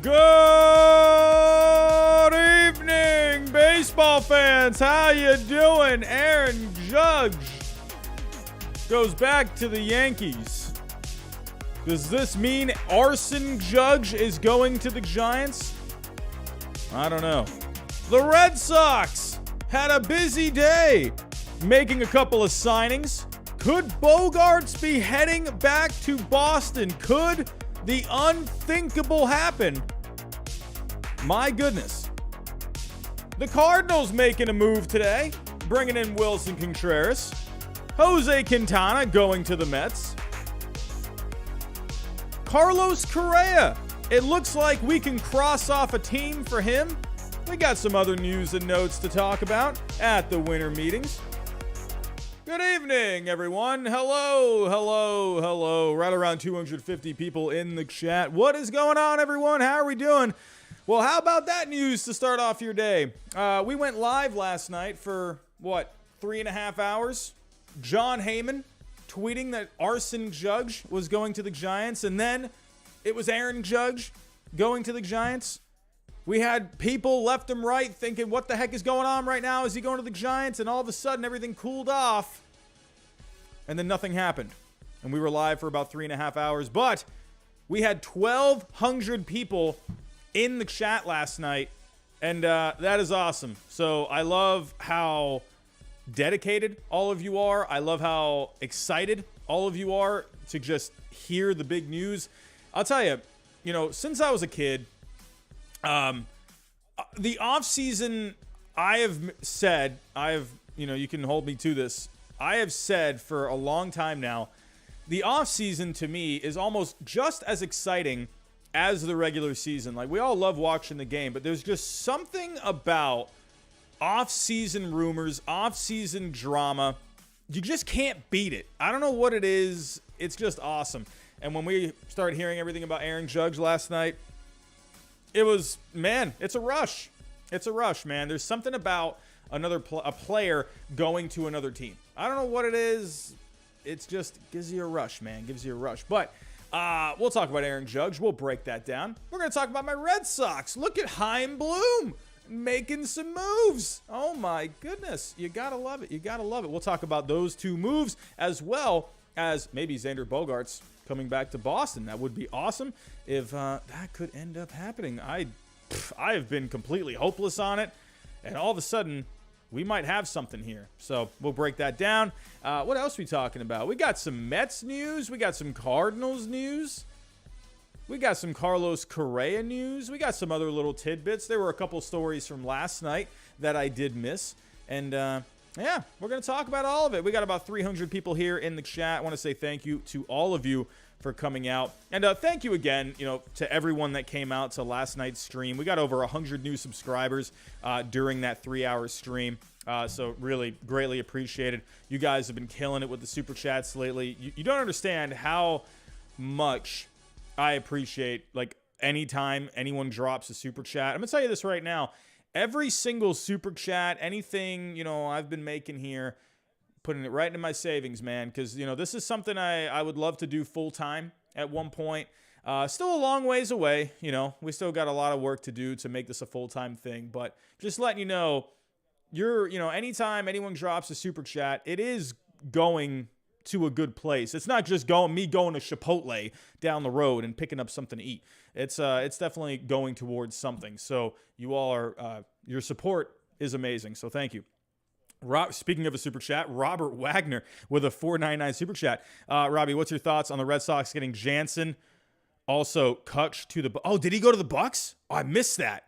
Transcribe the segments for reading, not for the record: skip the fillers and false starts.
Good evening, baseball fans. How you doing? Aaron Judge goes back to the Yankees. Does this mean Arson Judge is going to the Giants? I don't know. The Red Sox had a busy day making a couple of signings. Could Bogaerts be heading back to Boston? Could the unthinkable happen? My goodness. The Cardinals making a move today, bringing in Willson Contreras. Jose Quintana going to the Mets. Carlos Correa. It looks like we can cross off a team for him. We got some other news and notes to talk about at the winter meetings. Good evening, everyone. Hello. Right around 250 people in the chat. What is going on, everyone? How are we doing? Well, how about that news to start off your day? We went live last night for, 3.5 hours? John Heyman tweeting that Arson Judge was going to the Giants, and then it was Aaron Judge going to the Giants. We had people left and right thinking, what the heck is going on right now? Is he going to the Giants? And all of a sudden, everything cooled off. And then nothing happened. And we were live for about 3.5 hours. But we had 1,200 people in the chat last night. And that is awesome. So I love how dedicated all of you are. I love how excited all of you are to just hear the big news. I'll tell you, since I was a kid, the off season, you can hold me to this. I have said for a long time now, the off season to me is almost just as exciting as the regular season. Like, we all love watching the game, but there's just something about off season rumors, off season drama. You just can't beat it. I don't know what it is. It's just awesome. And when we started hearing everything about Aaron Judge last night, it was, man, it's a rush. It's a rush, man. There's something about a player going to another team. I don't know what it is. It's just gives you a rush, man. Gives you a rush. But we'll talk about Aaron Judge. We'll break that down. We're going to talk about my Red Sox. Look at Chaim Bloom making some moves. Oh, my goodness. You got to love it. You got to love it. We'll talk about those two moves as well as maybe Xander Bogaerts coming back to Boston. That would be awesome if that could end up happening. I have been completely hopeless on it, and all of a sudden, we might have something here. So we'll break that down. What else are we talking about? We got some Mets news. We got some Cardinals news. We got some Carlos Correa news. We got some other little tidbits. There were a couple stories from last night that I did miss. And yeah, we're going to talk about all of it. We got about 300 people here in the chat. I want to say thank you to all of you for coming out. And thank you again, to everyone that came out to last night's stream. We got over 100 new subscribers during that 3-hour stream. So really greatly appreciated. You guys have been killing it with the super chats lately. You don't understand how much I appreciate, anytime anyone drops a super chat. I'm going to tell you this right now. Every single super chat, anything, I've been making here, putting it right into my savings, man, because, this is something I would love to do full-time at one point. Still a long ways away, we still got a lot of work to do to make this a full-time thing, but just letting you know, anytime anyone drops a super chat, it is going to a good place. It's not just me going to Chipotle down the road and picking up something to eat. It's definitely going towards something. So you all are, your support is amazing. So thank you. Speaking of a super chat, Robert Wagner with a $4.99 super chat. Robbie, what's your thoughts on the Red Sox getting Jansen? Also, Kutch to the... Oh, did he go to the Bucks? Oh, I missed that.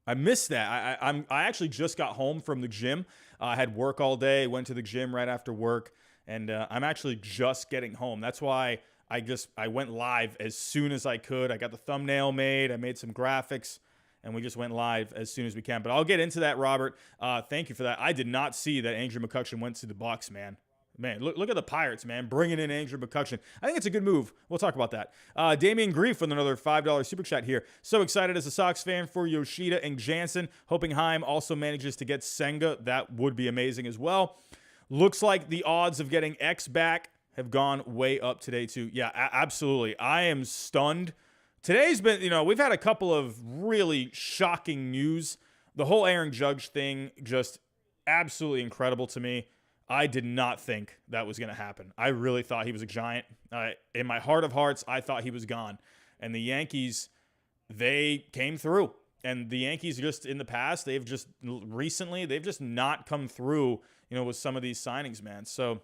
I actually just got home from the gym. I had work all day, went to the gym right after work, and I'm actually just getting home. That's why I went live as soon as I could. I got the thumbnail made. I made some graphics. And we just went live as soon as we can. But I'll get into that, Robert. Thank you for that. I did not see that Andrew McCutchen went to the Bucks, man. Man, look at the Pirates, man, bringing in Andrew McCutchen. I think it's a good move. We'll talk about that. Damian Grief with another $5 super chat here. So excited as a Sox fan for Yoshida and Jansen. Hoping Chaim also manages to get Senga. That would be amazing as well. Looks like the odds of getting X back have gone way up today, too. Yeah, absolutely. I am stunned today's been, we've had a couple of really shocking news. The whole Aaron Judge thing, just absolutely incredible to me. I did not think that was going to happen. I really thought he was a Giant. In my heart of hearts, I thought he was gone. And the Yankees, they came through. And the Yankees just in the past, they've just not come through, with some of these signings, man. So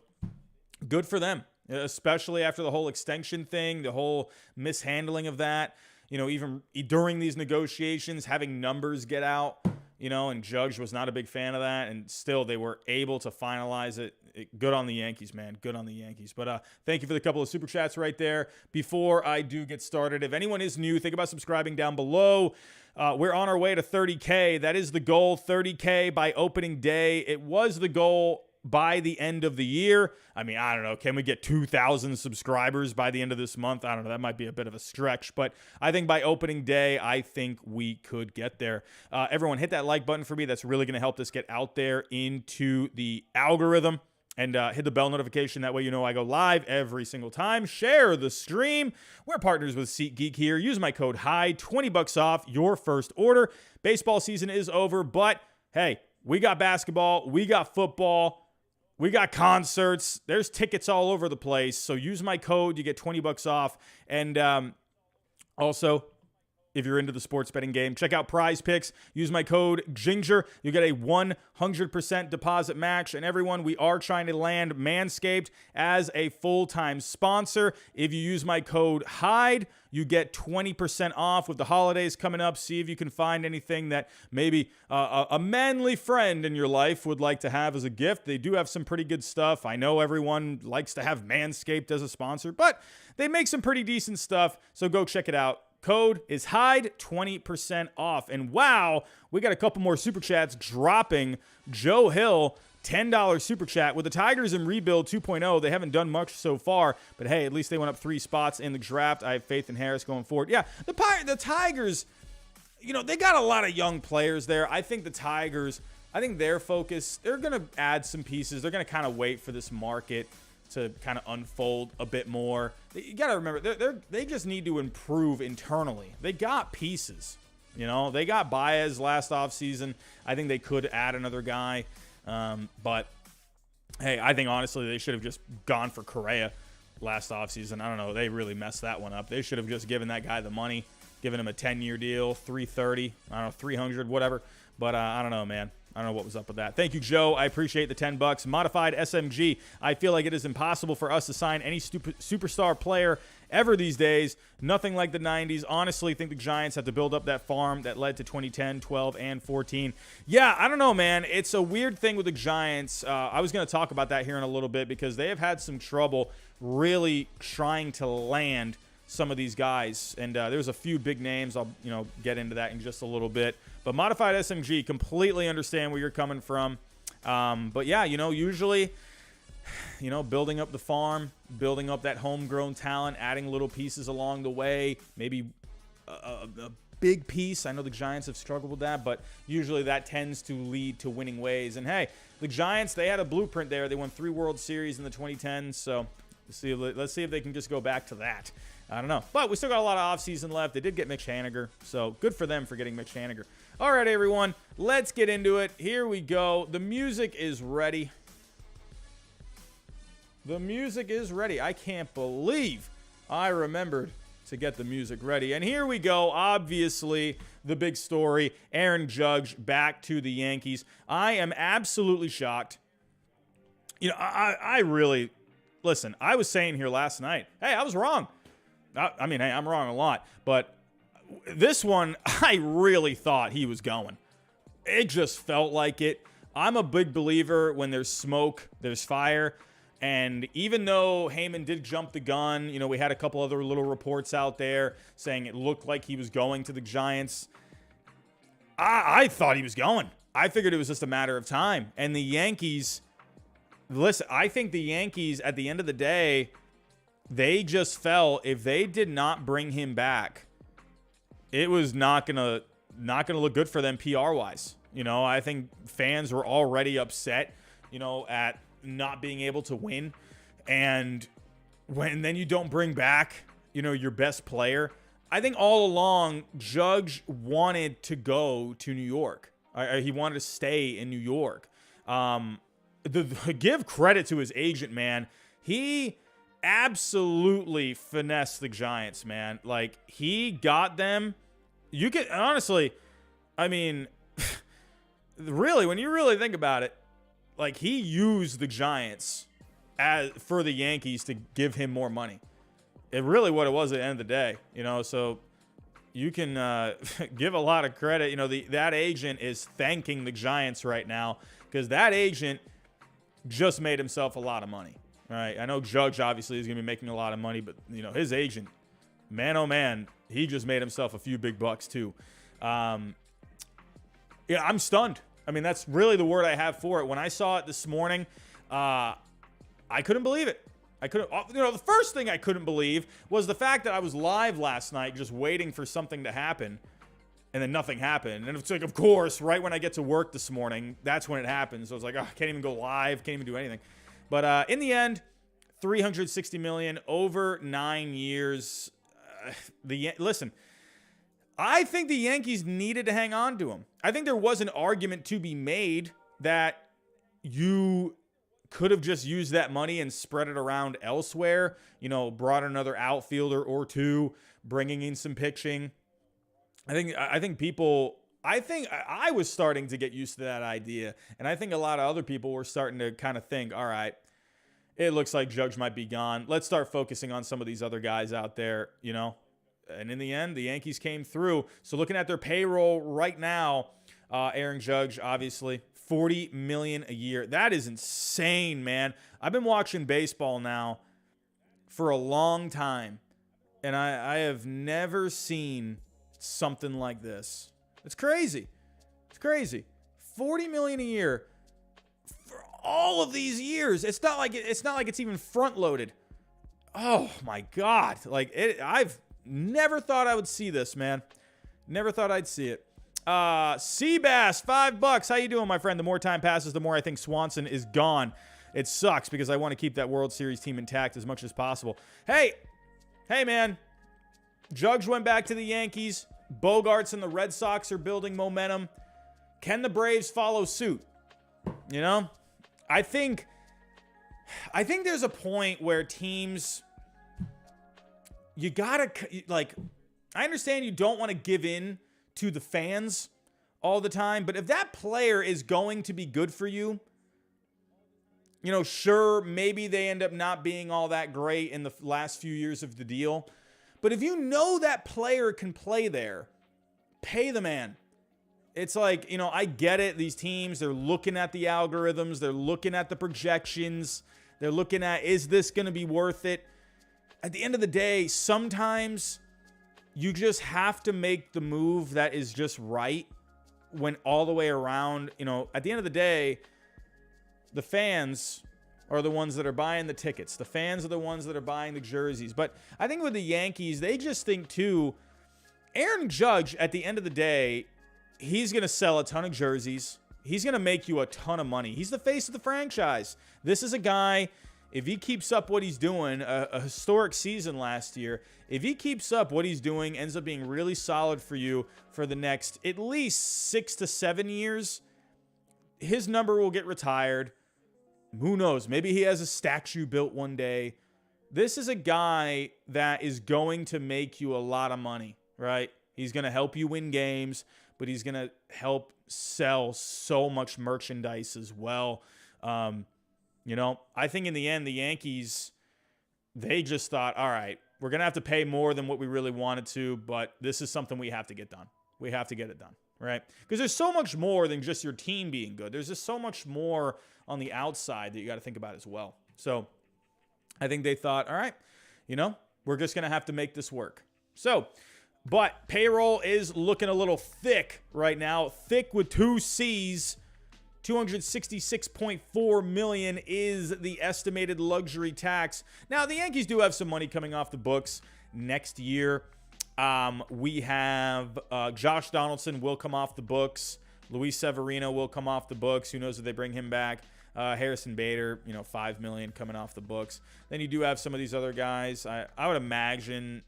good for them, especially after the whole extension thing, the whole mishandling of that, even during these negotiations, having numbers get out, and Judge was not a big fan of that. And still they were able to finalize it. Good on the Yankees, man. Good on the Yankees. But thank you for the couple of super chats right there. Before I do get started, if anyone is new, think about subscribing down below. We're on our way to 30K. That is the goal, 30K by opening day. It was the goal by the end of the year. I mean, I don't know. Can we get 2,000 subscribers by the end of this month? I don't know. That might be a bit of a stretch, but I think by opening day, I think we could get there. Everyone hit that like button for me. That's really going to help this get out there into the algorithm. And hit the bell notification. That way I go live every single time. Share the stream. We're partners with SeatGeek here. Use my code HIDE, $20 off your first order. Baseball season is over, but hey, we got basketball. We got football. We got concerts. There's tickets all over the place. So use my code. You get $20 off. And also, if you're into the sports betting game, check out Prize Picks. Use my code GINGER. You get a 100% deposit match. And everyone, we are trying to land Manscaped as a full-time sponsor. If you use my code HIDE, you get 20% off with the holidays coming up. See if you can find anything that maybe a manly friend in your life would like to have as a gift. They do have some pretty good stuff. I know everyone likes to have Manscaped as a sponsor, but they make some pretty decent stuff. So go check it out. Code is HIDE, 20% off. And wow, we got a couple more super chats dropping. Joe Hill, $10 super chat. With the Tigers in rebuild 2.0, they haven't done much so far, but hey, at least they went up 3 spots in the draft. I have faith in Harris going forward. Yeah, the Tigers, they got a lot of young players there. I think the Tigers, their focus, they're going to add some pieces. They're going to kind of wait for this market to kind of unfold a bit more. You got to remember, they just need to improve internally. They got pieces. They got Baez last offseason. I think they could add another guy. But, hey, I think, honestly, they should have just gone for Correa last offseason. I don't know. They really messed that one up. They should have just given that guy the money, given him a 10-year deal, $330, I don't know, $300, whatever. But I don't know, man. I don't know what was up with that. Thank you, Joe. I appreciate the $10. Modified SMG. I feel like it is impossible for us to sign any superstar player ever these days. Nothing like the 90s. Honestly, think the Giants have to build up that farm that led to 2010, 12, and 14. Yeah, I don't know, man. It's a weird thing with the Giants. I was going to talk about that here in a little bit because they have had some trouble really trying to land some of these guys. And there's a few big names. I'll get into that in just a little bit. But Modified SMG, completely understand where you're coming from. But yeah, usually, building up the farm, building up that homegrown talent, adding little pieces along the way, maybe a big piece. I know the Giants have struggled with that, but usually that tends to lead to winning ways. And hey, the Giants, they had a blueprint there. They won 3 World Series in the 2010s. So let's see if they can just go back to that. I don't know. But we still got a lot of offseason left. They did get Mitch Haniger, so good for them for getting Mitch Haniger. All right, everyone, let's get into it. Here we go. The music is ready. The music is ready. I can't believe I remembered to get the music ready. And here we go. Obviously, the big story, Aaron Judge back to the Yankees. I am absolutely shocked. I really, listen, I was saying here last night, hey, I was wrong. I mean, hey, I'm wrong a lot, but this one, I really thought he was going. It just felt like it. I'm a big believer when there's smoke, there's fire. And even though Heyman did jump the gun, we had a couple other little reports out there saying it looked like he was going to the Giants. I thought he was going. I figured it was just a matter of time. And the Yankees, listen, I think the Yankees, at the end of the day, they just felt if they did not bring him back, it was not gonna look good for them PR-wise. I think fans were already upset, at not being able to win. And then you don't bring back, your best player, I think all along, Judge wanted to go to New York. He wanted to stay in New York. Give credit to his agent, man. He absolutely finessed the Giants, man. Like, he got them. You can, honestly, I mean, really, when you really think about it, like, he used the Giants for the Yankees to give him more money. It really what it was at the end of the day, so you can give a lot of credit. That agent is thanking the Giants right now because that agent just made himself a lot of money. All right. I know Judge obviously is going to be making a lot of money, but his agent, man, oh man, he just made himself a few big bucks too. I'm stunned. I mean, that's really the word I have for it. When I saw it this morning, I couldn't believe it. The first thing I couldn't believe was the fact that I was live last night just waiting for something to happen, and then nothing happened. And it's like, of course, right when I get to work this morning, that's when it happens. So I was like, I can't even go live, can't even do anything. But in the end, $360 million over 9 years. Listen, I think the Yankees needed to hang on to him. I think there was an argument to be made that you could have just used that money and spread it around elsewhere, brought another outfielder or two, bringing in some pitching. I was starting to get used to that idea. And I think a lot of other people were starting to kind of think, all right, it looks like Judge might be gone. Let's start focusing on some of these other guys out there, And in the end, the Yankees came through. So looking at their payroll right now, Aaron Judge, obviously, $40 million a year. That is insane, man. I've been watching baseball now for a long time, and I have never seen something like this. It's crazy. It's crazy. $40 million a year for all of these years. It's not like it's even front loaded. Oh my God! I've never thought I would see this, man. Never thought I'd see it. Seabass, $5. How you doing, my friend? The more time passes, the more I think Swanson is gone. It sucks because I want to keep that World Series team intact as much as possible. Hey, man. Judge went back to the Yankees. Bogaerts and the Red Sox are building momentum. Can the Braves follow suit? I think there's a point where teams, you gotta, I understand you don't want to give in to the fans all the time, but if that player is going to be good for you, sure, maybe they end up not being all that great in the last few years of the deal, but if that player can play there, pay the man. It's like, I get it. These teams, they're looking at the algorithms, they're looking at the projections, they're looking at, is this going to be worth it? At the end of the day, sometimes you just have to make the move that is just right when all the way around, at the end of the day, the fans are the ones that are buying the tickets. The fans are the ones that are buying the jerseys. But I think with the Yankees, they just think too, Aaron Judge, at the end of the day, he's going to sell a ton of jerseys. He's going to make you a ton of money. He's the face of the franchise. This is a guy, if he keeps up what he's doing, a historic season last year, if he keeps up what he's doing, ends up being really solid for you for the next at least 6 to 7 years, his number will get retired. Who knows? Maybe he has a statue built one day. This is a guy that is going to make you a lot of money, right? He's going to help you win games, but he's going to help sell so much merchandise as well. I think in the end, the Yankees, they just thought, all right, we're going to have to pay more than what we really wanted to, but this is something we have to get done. We have to get it done, right? Because there's so much more than just your team being good. There's just so much more on the outside that you got to think about as well. So I think they thought, all right, we're just going to have to make this work. So, but payroll is looking a little thick right now. Thick with 2 C's. $266.4 million is the estimated luxury tax. Now, the Yankees do have some money coming off the books next year. We have Josh Donaldson will come off the books. Luis Severino will come off the books. Who knows if they bring him back? Harrison Bader, $5 million coming off the books. Then you do have some of these other guys. I would imagine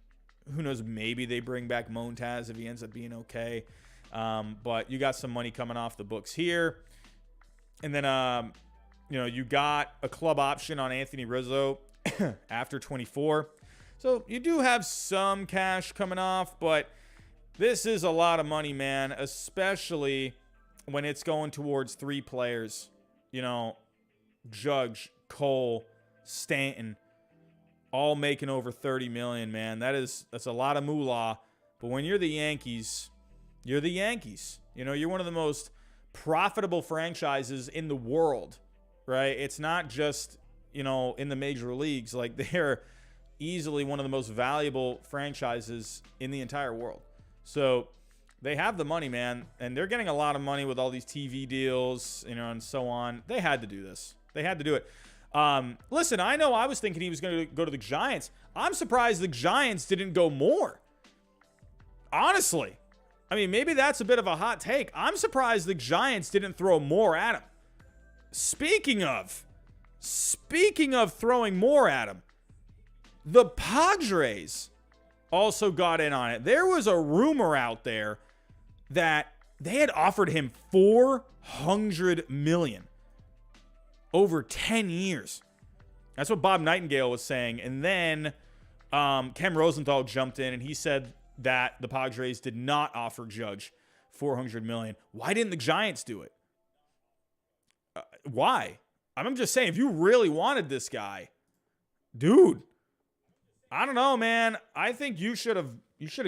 Who knows? Maybe they bring back Montaz if he ends up being okay. But you got some money coming off the books here. And then, you got a club option on Anthony Rizzo after 24. So you do have some cash coming off, but this is a lot of money, man, especially when it's going towards 3 players. Judge, Cole, Stanton, all making over $30 million, man. That's a lot of moolah. But when you're the Yankees, you're the Yankees. You're one of the most profitable franchises in the world, right? It's not just, in the major leagues. Like, they're easily one of the most valuable franchises in the entire world. So they have the money, man, and they're getting a lot of money with all these TV deals, and so on. They had to do this. They had to do it. Listen, I know I was thinking he was going to go to the Giants. I'm surprised the Giants didn't go more. Honestly. I mean, maybe that's a bit of a hot take. I'm surprised the Giants didn't throw more at him. Speaking of throwing more at him, the Padres also got in on it. There was a rumor out there that they had offered him $400 million over 10 years. That's what Bob Nightingale was saying. And then Ken Rosenthal jumped in and he said that the Padres did not offer Judge $400 million. Why didn't the Giants do it? Why? I'm just saying, if you really wanted this guy, dude, I don't know, man. I think you should have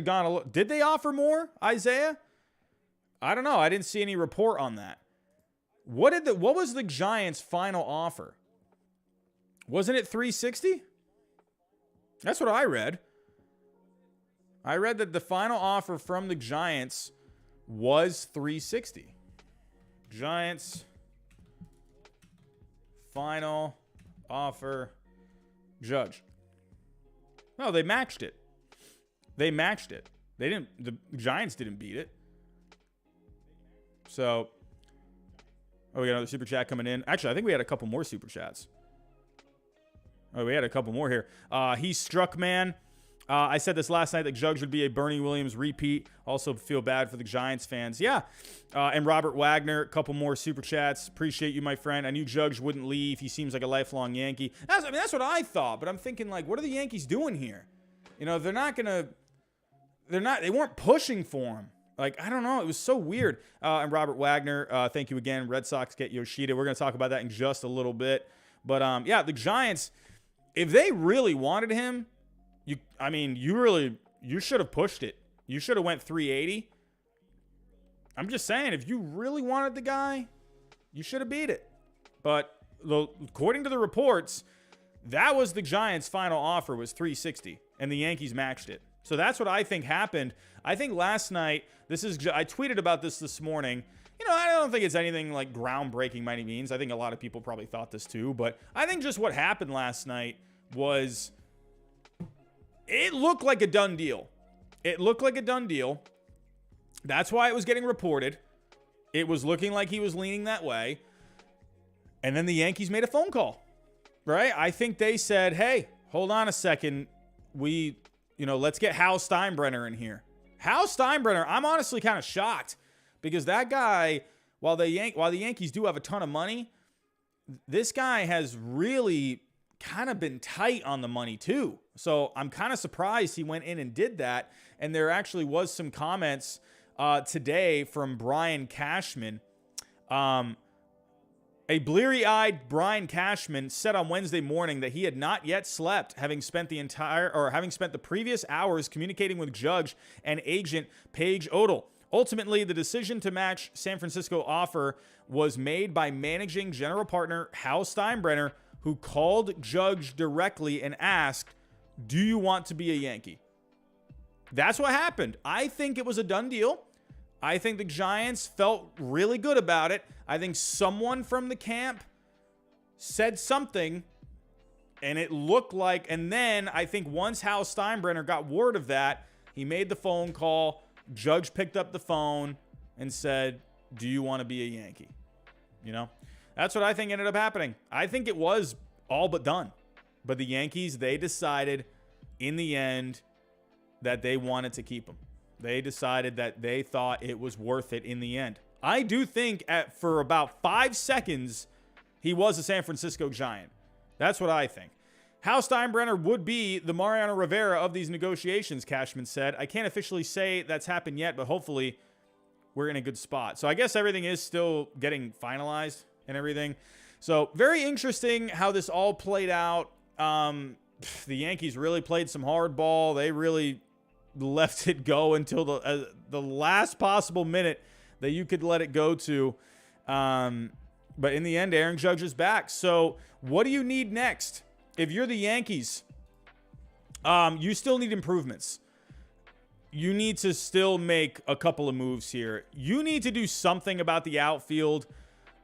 gone a little. Did they offer more, Isaiah? I don't know. I didn't see any report on that. What was the Giants' final offer? Wasn't it $360? That's what I read. I read that the final offer from the Giants was $360. Giants final offer, Judge. No, they matched it. The Giants didn't beat it. So, we got another super chat coming in. Actually, I think we had a couple more super chats. We had a couple more here. He struck, man. I said this last night that Judge would be a Bernie Williams repeat. Also feel bad for the Giants fans. Yeah. And Robert Wagner, a couple more super chats. Appreciate you, my friend. I knew Judge wouldn't leave. He seems like a lifelong Yankee. That's what I thought. But I'm thinking, like, what are the Yankees doing here? They weren't pushing for him. Like, I don't know. It was so weird. And Robert Wagner, thank you again. Red Sox get Yoshida. We're going to talk about that in just a little bit. But, the Giants, if they really wanted him, you should have pushed it. You should have went 380. I'm just saying, if you really wanted the guy, you should have beat it. But according to the reports, that was the Giants' final offer was 360, and the Yankees matched it. So that's what I think happened. I think last night, I tweeted about this morning. I don't think it's anything like groundbreaking by any means. I think a lot of people probably thought this too. But I think just what happened last night was it looked like a done deal. That's why it was getting reported. It was looking like he was leaning that way. And then the Yankees made a phone call, right? I think they said, hey, hold on a second. Let's get Hal Steinbrenner in here. Hal Steinbrenner, I'm honestly kind of shocked because that guy, while the Yankees do have a ton of money, this guy has really kind of been tight on the money too. So I'm kind of surprised he went in and did that. And there actually was some comments today from Brian Cashman. A bleary-eyed Brian Cashman said on Wednesday morning that he had not yet slept, having spent the previous hours communicating with Judge and agent Paige Odell. Ultimately, the decision to match San Francisco offer was made by managing general partner Hal Steinbrenner, who called Judge directly and asked, do you want to be a Yankee? That's what happened. I think it was a done deal. I think the Giants felt really good about it. I think someone from the camp said something, and it looked like, and then I think once Hal Steinbrenner got word of that, he made the phone call. Judge picked up the phone and said, do you want to be a Yankee? That's what I think ended up happening. I think it was all but done. But the Yankees, they decided in the end, that they wanted to keep him. They decided that they thought it was worth it in the end. I do think for about 5 seconds, he was a San Francisco Giant. That's what I think. Hal Steinbrenner would be the Mariano Rivera of these negotiations, Cashman said. I can't officially say that's happened yet, but hopefully we're in a good spot. So I guess everything is still getting finalized and everything. So very interesting how this all played out. The Yankees really played some hardball. They really left it go until the last possible minute that you could let it go to. But in the end, Aaron Judge is back. So what do you need next? If you're the Yankees, you still need improvements. You need to still make a couple of moves here. You need to do something about the outfield.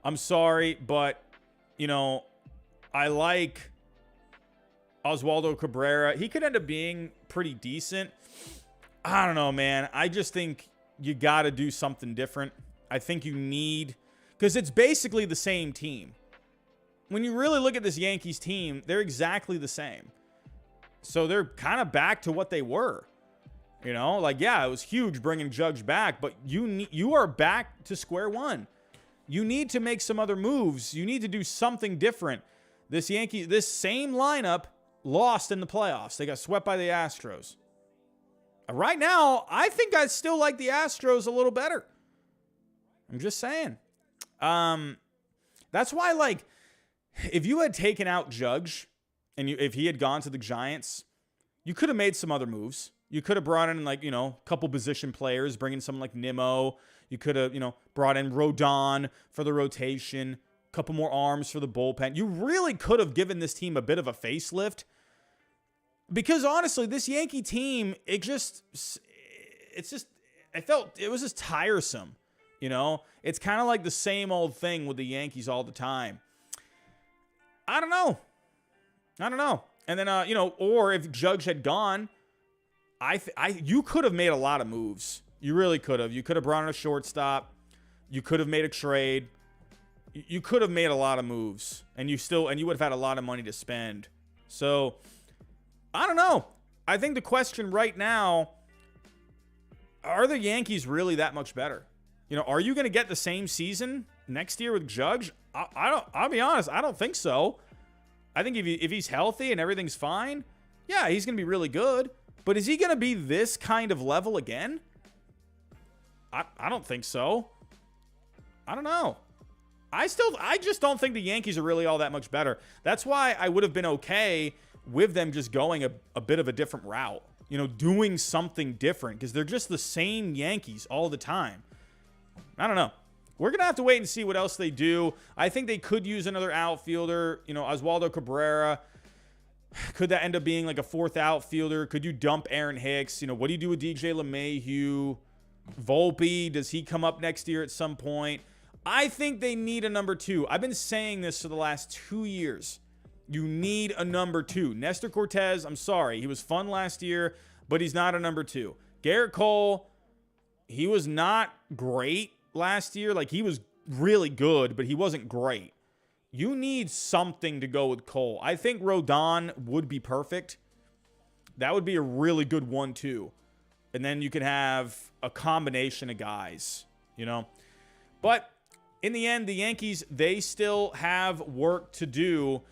I'm sorry, but, I like Oswaldo Cabrera. He could end up being pretty decent. I don't know, man. I just think you got to do something different. I think you need, because it's basically the same team. When you really look at this Yankees team, they're exactly the same. So they're kind of back to what they were. Yeah, it was huge bringing Judge back, but you are back to square one. You need to make some other moves. You need to do something different. This same lineup lost in the playoffs. They got swept by the Astros. Right now, I think I still like the Astros a little better. I'm just saying. That's why, if you had taken out Judge and if he had gone to the Giants, you could have made some other moves. You could have brought in, a couple position players, bring in someone like Nimmo. You could have, brought in Rodon for the rotation, a couple more arms for the bullpen. You really could have given this team a bit of a facelift. Because honestly, this Yankee team, it was just tiresome. It's kind of like the same old thing with the Yankees all the time. I don't know. And then, or if Judge had gone, you could have made a lot of moves. You really could have. You could have brought in a shortstop. You could have made a trade. You could have made a lot of moves, and you would have had a lot of money to spend. So, I don't know. I think the question right now, are the Yankees really that much better? Are you going to get the same season next year with Judge? I'll be honest, I don't think so. I think if he's healthy and everything's fine, yeah, he's going to be really good. But is he going to be this kind of level again? I don't think so. I don't know. I just don't think the Yankees are really all that much better. That's why I would have been okay with them just going a bit of a different route. Doing something different, because they're just the same Yankees all the time. I don't know. We're going to have to wait and see what else they do. I think they could use another outfielder. Oswaldo Cabrera. Could that end up being like a fourth outfielder? Could you dump Aaron Hicks? What do you do with DJ LeMahieu? Volpe, does he come up next year at some point? I think they need a number 2. I've been saying this for the last 2 years. You need a number 2. Nestor Cortez, I'm sorry. He was fun last year, but he's not a number 2. Garrett Cole, he was not great last year. He was really good, but he wasn't great. You need something to go with Cole. I think Rodon would be perfect. That would be a really good 1-2. And then you could have a combination of guys, But in the end, the Yankees, they still have work to do.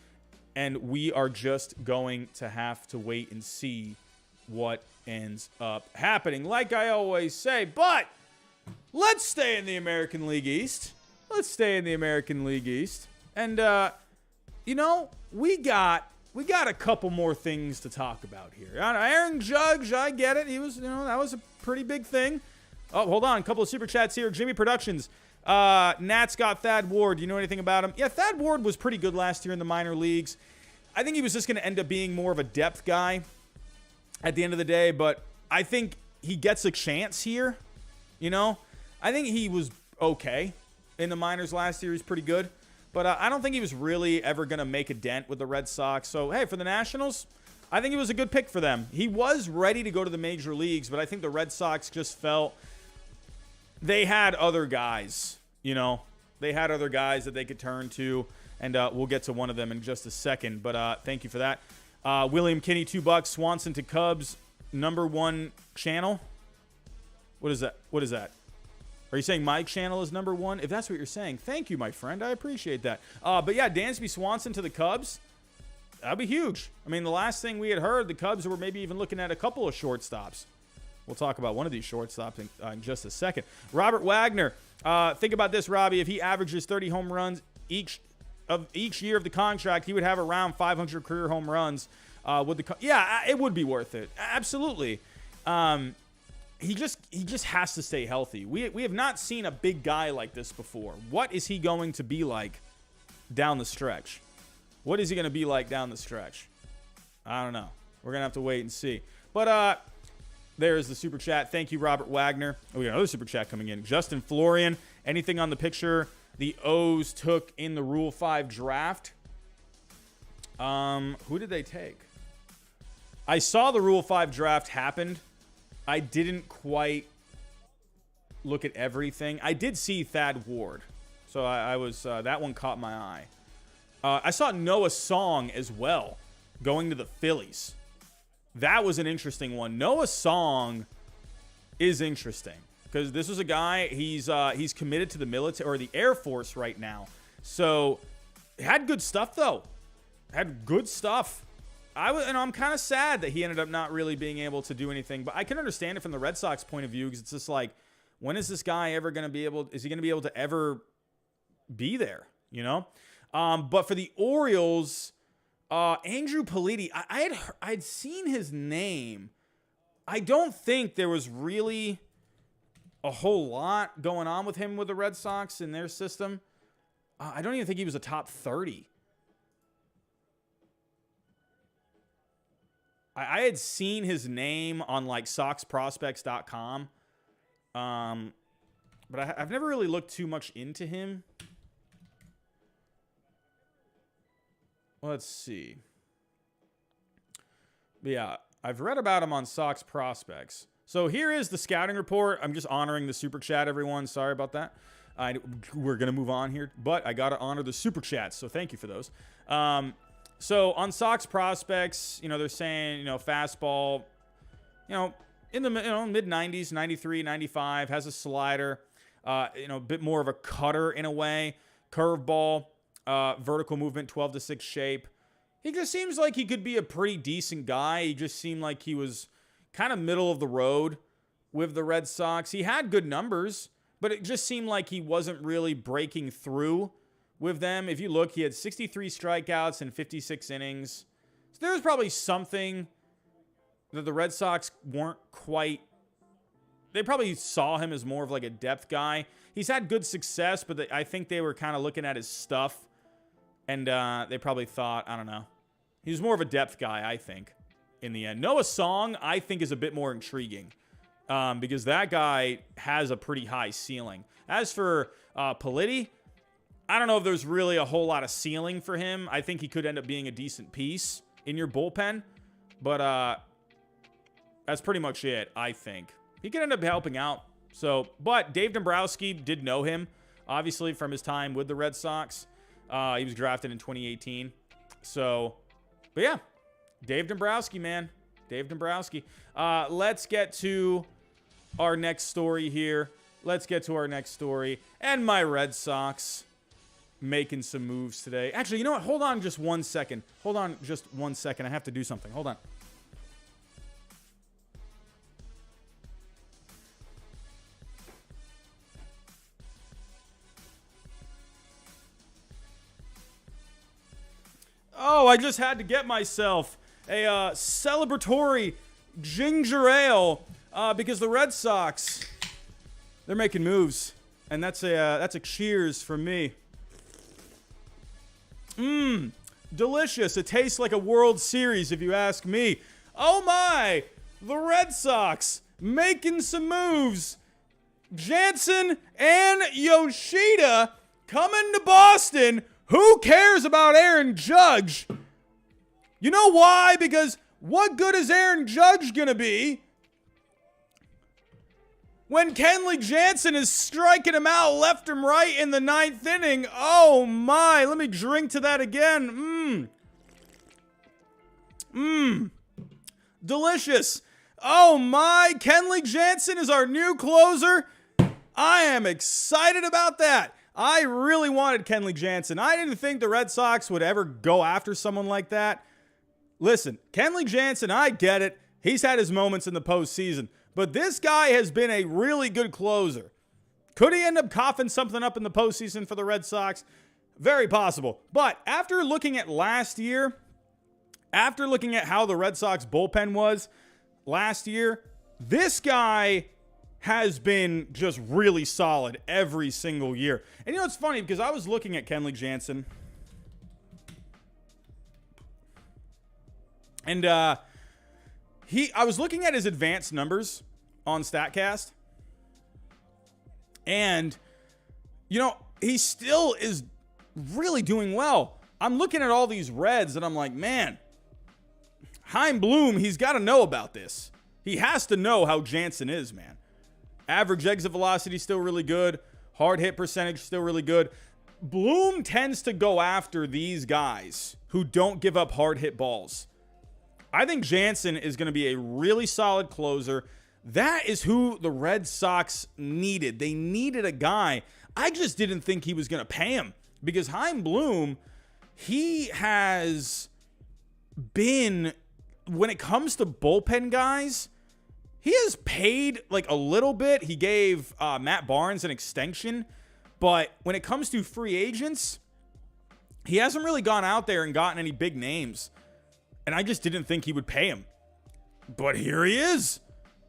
And we are just going to have to wait and see what ends up happening. Like I always say, but let's stay in the American League East. And, we got a couple more things to talk about here. Aaron Judge, I get it. He was, that was a pretty big thing. Oh, hold on. A couple of super chats here. Jimmy Productions. Nats got Thad Ward. Do you know anything about him? Yeah, Thad Ward was pretty good last year in the minor leagues. I think he was just going to end up being more of a depth guy at the end of the day, but I think he gets a chance here. I think he was okay in the minors last year. He's pretty good. But I don't think he was really ever going to make a dent with the Red Sox. So, hey, for the Nationals, I think it was a good pick for them. He was ready to go to the major leagues, but I think the Red Sox just felt they had other guys, They had other guys that they could turn to, and we'll get to one of them in just a second. But thank you for that. William Kinney, $2. Swanson to Cubs. #1 channel? What is that? What is that? Are you saying my channel is #1? If that's what you're saying, thank you, my friend. I appreciate that. But yeah, Dansby Swanson to the Cubs. That'd be huge. I mean, the last thing we had heard, the Cubs were maybe even looking at a couple of shortstops. We'll talk about one of these shortstops in just a second. Robert Wagner. Think about this, Robbie. If he averages 30 home runs each year of the contract, he would have around 500 career home runs. Yeah, it would be worth it. Absolutely. He just has to stay healthy. We have not seen a big guy like this before. What is he going to be like down the stretch? What is he going to be like down the stretch? I don't know. We're going to have to wait and see. But there's the super chat. Thank you, Robert Wagner. Oh, we got another super chat coming in. Justin Florian. Anything on the picture the O's took in the Rule 5 draft? Who did they take? I saw the Rule 5 draft happened. I didn't quite look at everything. I did see Thad Ward. So I was that one caught my eye. I saw Noah Song as well, going to the Phillies. That was an interesting one. Noah Song is interesting because this was a guy, he's committed to the military or the Air Force right now. So had good stuff though. Had good stuff. I'm kind of sad that he ended up not really being able to do anything, but I can understand it from the Red Sox point of view because it's just like, when is this guy ever going to be able? Is he going to be able to ever be there? You know. But for the Orioles, Andrew Politi, I'd seen his name. I don't think there was really a whole lot going on with him with the Red Sox in their system. I don't even think he was a top 30. I had seen his name on like SoxProspects.com, but I've never really looked too much into him. Let's see. Yeah, I've read about him on Sox Prospects. So here is the scouting report. I'm just honoring the super chat, everyone. Sorry about that. We're going to move on here, but I got to honor the super chats, so thank you for those. So on Sox Prospects, they're saying, fastball, in the mid-90s, 93, 95, has a slider, a bit more of a cutter in a way, curveball. Vertical movement, 12-6 shape. He just seems like he could be a pretty decent guy. He just seemed like he was kind of middle of the road with the Red Sox. He had good numbers, but it just seemed like he wasn't really breaking through with them. If you look, he had 63 strikeouts in 56 innings. So there was probably something that the Red Sox weren't quite. They probably saw him as more of like a depth guy. He's had good success, but I think they were kind of looking at his stuff. And they probably thought, I don't know. He was more of a depth guy, I think, in the end. Noah Song, I think, is a bit more intriguing because that guy has a pretty high ceiling. As for Politi, I don't know if there's really a whole lot of ceiling for him. I think he could end up being a decent piece in your bullpen. But that's pretty much it, I think. He could end up helping out. But Dave Dombrowski did know him, obviously, from his time with the Red Sox. He was drafted in 2018. But yeah, Dave Dombrowski, man. Dave Dombrowski. Let's get to our next story here. And my Red Sox making some moves today. Actually, you know what? Hold on just 1 second. I have to do something. Hold on. Oh, I just had to get myself a celebratory ginger ale because the Red Sox, they're making moves, and that's a cheers from me. Delicious. It tastes like a World Series, if you ask me. Oh my, the Red Sox making some moves. Jansen and Yoshida coming to Boston. Who cares about Aaron Judge? You know why? Because what good is Aaron Judge going to be when Kenley Jansen is striking him out left and right in the 9th inning? Oh my, let me drink to that again. Delicious. Oh my, Kenley Jansen is our new closer. I am excited about that. I really wanted Kenley Jansen. I didn't think the Red Sox would ever go after someone like that. Listen, Kenley Jansen, I get it. He's had his moments in the postseason, but this guy has been a really good closer. Could he end up coughing something up in the postseason for the Red Sox? Very possible. But after looking at last year, after looking at how the Red Sox bullpen was last year, this guy has been just really solid every single year. And you know, it's funny because I was looking at Kenley Jansen, and I was looking at his advanced numbers on StatCast, and you know, he still is really doing well. I'm looking at all these Reds, and I'm like, man, Chaim Bloom, he's got to know about this. He has to know how Jansen is, man. Average exit velocity still really good. Hard hit percentage still really good. Bloom tends to go after these guys who don't give up hard hit balls. I think Jansen is going to be a really solid closer. That is who the Red Sox needed. They needed a guy. I just didn't think he was going to pay him because Chaim Bloom, he has been, when it comes to bullpen guys, he has paid like a little bit. He gave Matt Barnes an extension. But when it comes to free agents, he hasn't really gone out there and gotten any big names. And I just didn't think he would pay him. But here he is.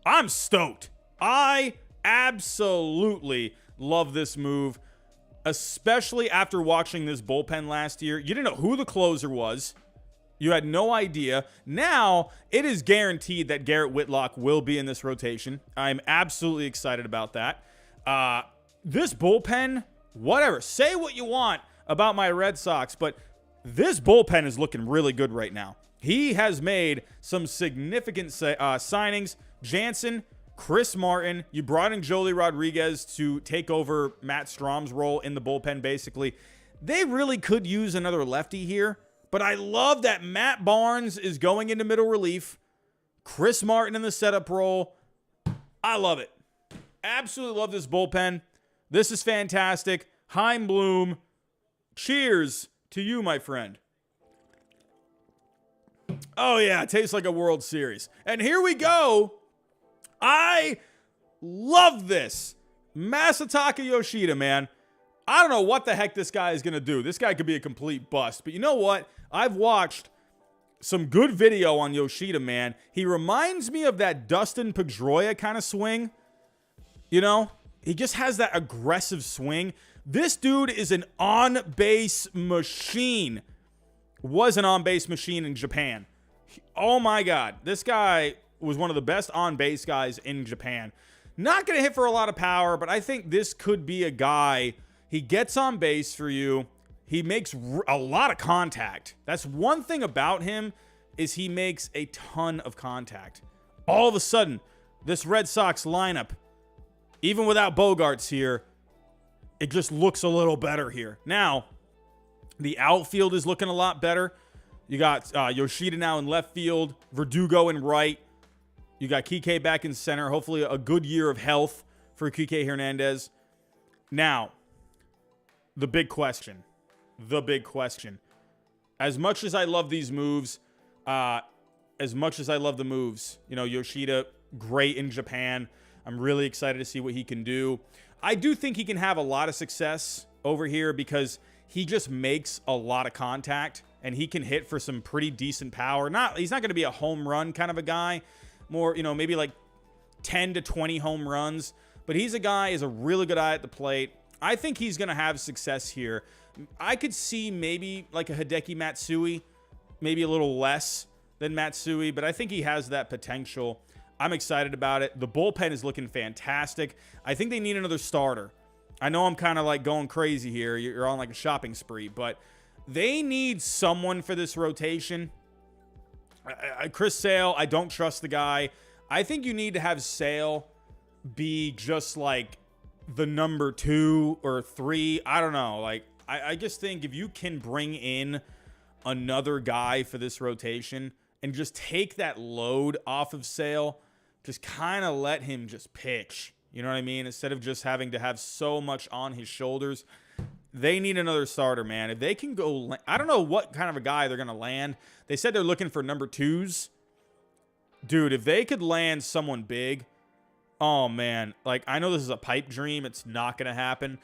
I'm stoked. I absolutely love this move, especially after watching this bullpen last year. You didn't know who the closer was. You had no idea. Now, it is guaranteed that Garrett Whitlock will be in this rotation. I'm absolutely excited about that. This bullpen, whatever. Say what you want about my Red Sox, but this bullpen is looking really good right now. He has made some significant signings. Jansen, Chris Martin. You brought in Joely Rodriguez to take over Matt Strom's role in the bullpen, basically. They really could use another lefty here. But I love that Matt Barnes is going into middle relief. Chris Martin in the setup role. I love it. Absolutely love this bullpen. This is fantastic. Chaim Bloom, cheers to you, my friend. Oh, yeah, it tastes like a World Series. And here we go. I love this. Masataka Yoshida, man. I don't know what the heck this guy is going to do. This guy could be a complete bust. But you know what? I've watched some good video on Yoshida, man. He reminds me of that Dustin Pedroia kind of swing. You know? He just has that aggressive swing. This dude is an on-base machine. Was an on-base machine in Japan. Oh my God. This guy was one of the best on-base guys in Japan. Not going to hit for a lot of power, but I think this could be a guy. He gets on base for you. He makes a lot of contact. That's one thing about him is he makes a ton of contact. All of a sudden, this Red Sox lineup, even without Bogaerts here, it just looks a little better here. Now, the outfield is looking a lot better. You got Yoshida now in left field, Verdugo in right. You got Kike back in center. Hopefully a good year of health for Kike Hernandez. Now, the big question. As much as I love these moves, as much as I love the moves, you know, Yoshida, great in Japan. I'm really excited to see what he can do. I do think he can have a lot of success over here because he just makes a lot of contact and he can hit for some pretty decent power. He's not going to be a home run kind of a guy. More, you know, maybe like 10 to 20 home runs. But he's a guy, is a really good eye at the plate. I think he's going to have success here. I could see maybe like a Hideki Matsui, maybe a little less than Matsui, but I think he has that potential. I'm excited about it. The bullpen is looking fantastic. I think they need another starter. I know I'm kind of like going crazy here. You're on like a shopping spree, but they need someone for this rotation. Chris Sale, I don't trust the guy. I think you need to have Sale be just like the number 2 or 3. I don't know. Like, I just think if you can bring in another guy for this rotation and just take that load off of Sale, just kind of let him just pitch. You know what I mean? Instead of just having to have so much on his shoulders. They need another starter, man. If they can go, I don't know what kind of a guy they're going to land. They said they're looking for number 2s. Dude, if they could land someone big, oh, man. Like, I know this is a pipe dream. It's not going to happen.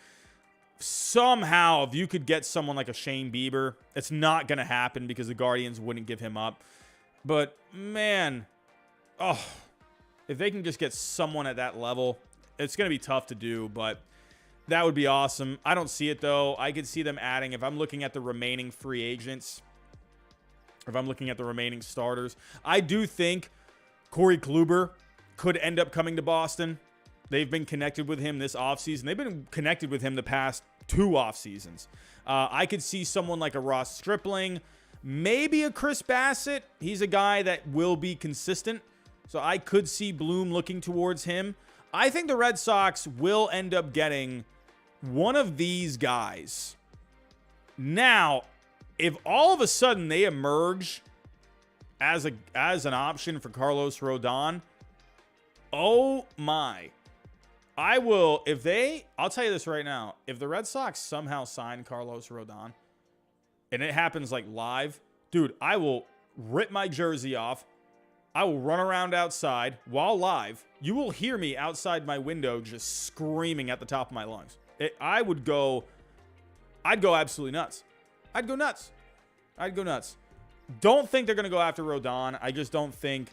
Somehow, if you could get someone like a Shane Bieber, it's not going to happen because the Guardians wouldn't give him up. But, man, oh, if they can just get someone at that level, it's going to be tough to do, but that would be awesome. I don't see it, though. I could see them adding, if I'm looking at the remaining free agents, if I'm looking at the remaining starters, I do think Corey Kluber could end up coming to Boston. They've been connected with him this offseason. They've been connected with him the past 2 offseasons. I could see someone like a Ross Stripling, maybe a Chris Bassett. He's a guy that will be consistent, so I could see Bloom looking towards him. I think the Red Sox will end up getting one of these guys. Now, if all of a sudden they emerge as an option for Carlos Rodon, oh my. I'll tell you this right now. If the Red Sox somehow sign Carlos Rodon, and it happens like live, dude, I will rip my jersey off. I will run around outside while live. You will hear me outside my window just screaming at the top of my lungs. I'd go absolutely nuts. I'd go nuts. Don't think they're going to go after Rodon. I just don't think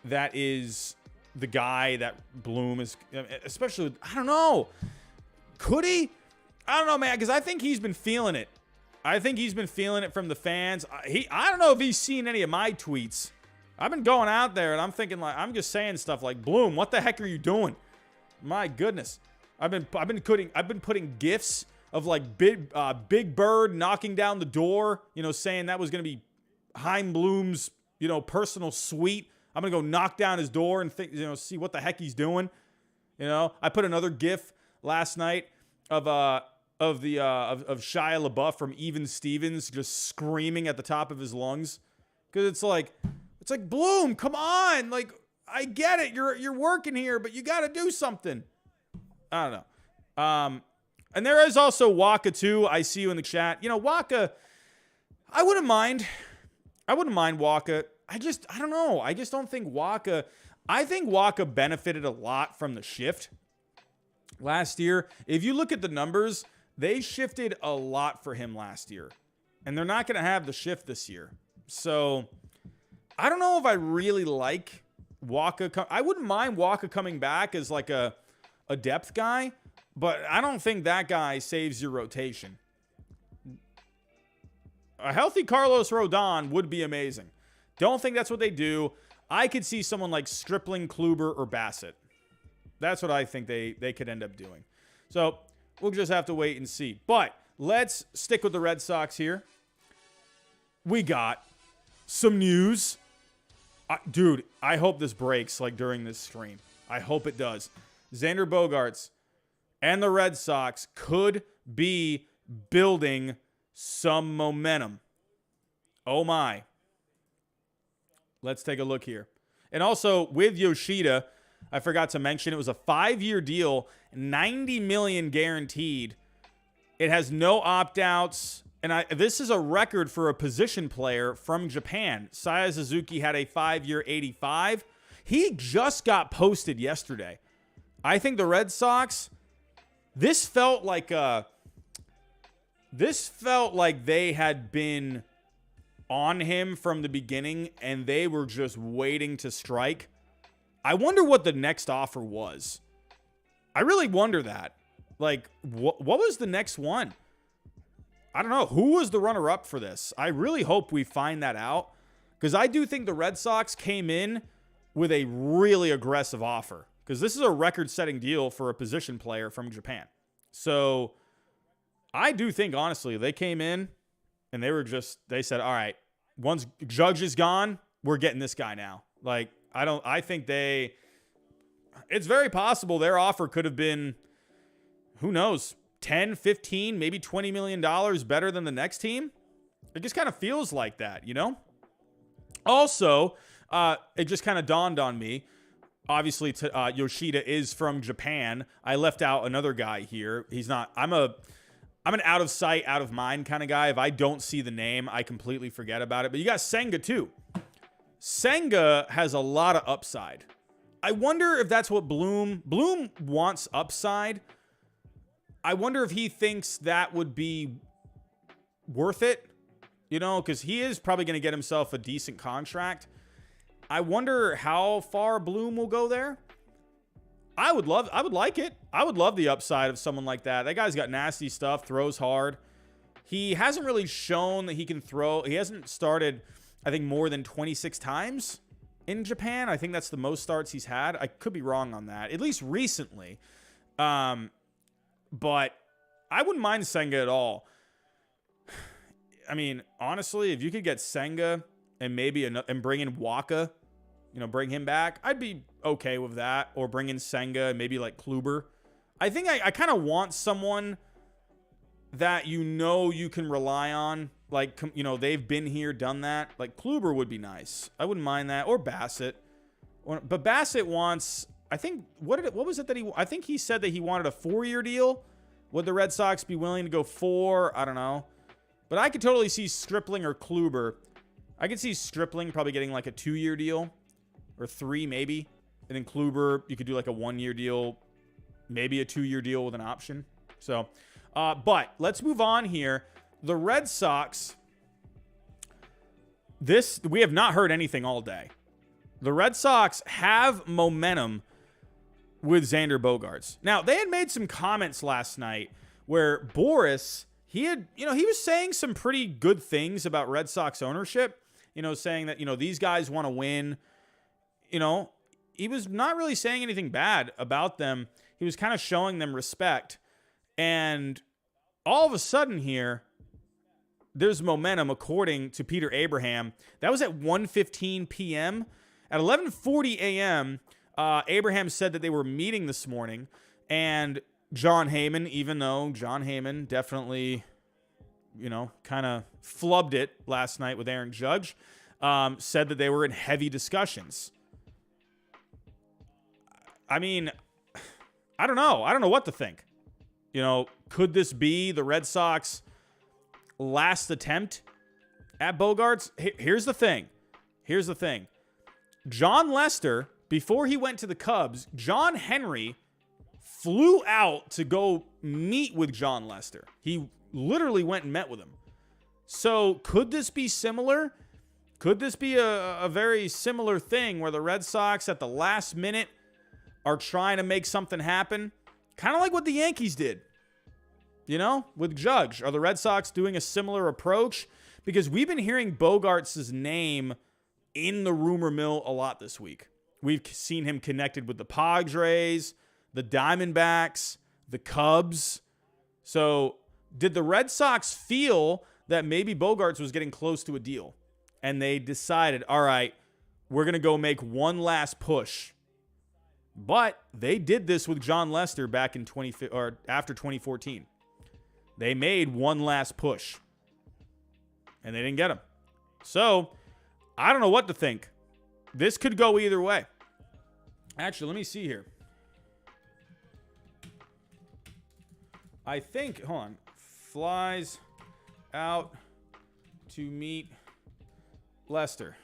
that is the guy that Bloom is, especially, I don't know. Could he? I don't know, man, because I think he's been feeling it. I think he's been feeling it from the fans. I don't know if he's seen any of my tweets. I've been going out there and I'm thinking, like, I'm just saying stuff like, Bloom, what the heck are you doing? My goodness. I've been putting gifs of like Big Bird knocking down the door, saying that was going to be Chaim Bloom's, personal suite. I'm going to go knock down his door and see what the heck he's doing. I put another gif last night of Shia LaBeouf from Even Stevens just screaming at the top of his lungs. Cause it's like, Bloom, come on. Like, I get it. You're working here, but you got to do something. I don't know. And there is also Waka too. I see you in the chat. Waka, I wouldn't mind Waka. I don't know. I just don't think Waka. I think Waka benefited a lot from the shift last year. If you look at the numbers, they shifted a lot for him last year. And they're not going to have the shift this year. So I don't know if I really like Waka. I wouldn't mind Waka coming back as like a depth guy, but I don't think that guy saves your rotation. A healthy Carlos Rodon would be amazing. Don't think that's what they do. I could see someone like Stripling, Kluber, or Bassett. That's what I think they could end up doing. So we'll just have to wait and see. But let's stick with the Red Sox here. We got some news. Dude, I hope this breaks like during this stream. I hope it does. Xander Bogaerts and the Red Sox could be building some momentum. Oh my. Let's take a look here. And also with Yoshida, I forgot to mention it was a 5-year deal, $90 million guaranteed. It has no opt-outs. And this is a record for a position player from Japan. Saya Suzuki had a 5-year $85. He just got posted yesterday. I think the Red Sox, this felt like they had been on him from the beginning and they were just waiting to strike. I wonder what the next offer was. I really wonder that. Like, what was the next one? I don't know. Who was the runner-up for this? I really hope we find that out because I do think the Red Sox came in with a really aggressive offer because this is a record-setting deal for a position player from Japan. So I do think, honestly, they came in and they said, all right, once Judge is gone, we're getting this guy now. Like, it's very possible their offer could have been, who knows, 10, 15, maybe $20 million better than the next team. It just kind of feels like that, Also, it just kind of dawned on me. Obviously, Yoshida is from Japan. I left out another guy here. He's not. I'm an out of sight, out of mind kind of guy. If I don't see the name, I completely forget about it. But you got Senga too. Senga has a lot of upside. I wonder if that's what Bloom wants upside. I wonder if he thinks that would be worth it, you know, because he is probably going to get himself a decent contract. I wonder how far Bloom will go there. I would like it. I would love the upside of someone like that. That guy's got nasty stuff, throws hard. He hasn't really shown that he can throw. He hasn't started, I think, more than 26 times in Japan. I think that's the most starts he's had. I could be wrong on that, at least recently. But I wouldn't mind Senga at all. I mean, honestly, if you could get Senga and maybe and bring in Waka, you know, bring him back, I'd be okay with that. Or bring in Senga and maybe like Kluber. I think I kind of want someone that you know you can rely on. Like, you know, they've been here, done that. Like Kluber would be nice. I wouldn't mind that. Or Bassett. But Bassett wants, I think, what was it that I think he said that he wanted a 4-year deal. Would the Red Sox be willing to go 4? I don't know. But I could totally see Stripling or Kluber. I could see Stripling probably getting like a 2-year deal. Or 3 maybe. And then Kluber, you could do like a 1-year deal. Maybe a 2-year deal with an option. So, but let's move on here. The Red Sox, we have not heard anything all day. The Red Sox have momentum with Xander Bogaerts. Now, they had made some comments last night where Boris, he was saying some pretty good things about Red Sox ownership, you know, saying that, you know, these guys want to win. You know, he was not really saying anything bad about them. He was kind of showing them respect. And all of a sudden here, there's momentum, according to Peter Abraham. That was at 1:15 p.m. At 11:40 a.m., Abraham said that they were meeting this morning. And John Heyman, even though John Heyman definitely, you know, kind of flubbed it last night with Aaron Judge, said that they were in heavy discussions. I mean, I don't know. I don't know what to think. You know, could this be the Red Sox last attempt at Bogaerts? Here's the thing. John Lester, before he went to the Cubs, John Henry flew out to go meet with John Lester. He literally went and met with him. So could this be similar? Could this be a very similar thing where the Red Sox at the last minute are trying to make something happen? Kind of like what the Yankees did, you know, with Judge. Are the Red Sox doing a similar approach? Because we've been hearing Bogaerts' name in the rumor mill a lot this week. We've seen him connected with the Padres, the Diamondbacks, the Cubs. So did the Red Sox feel that maybe Bogaerts was getting close to a deal? And they decided, all right, we're going to go make one last push. But they did this with John Lester back in after 2014. They made one last push. And they didn't get him. So, I don't know what to think. This could go either way. Actually, let me see here. I think, hold on. Flies out to meet Lester.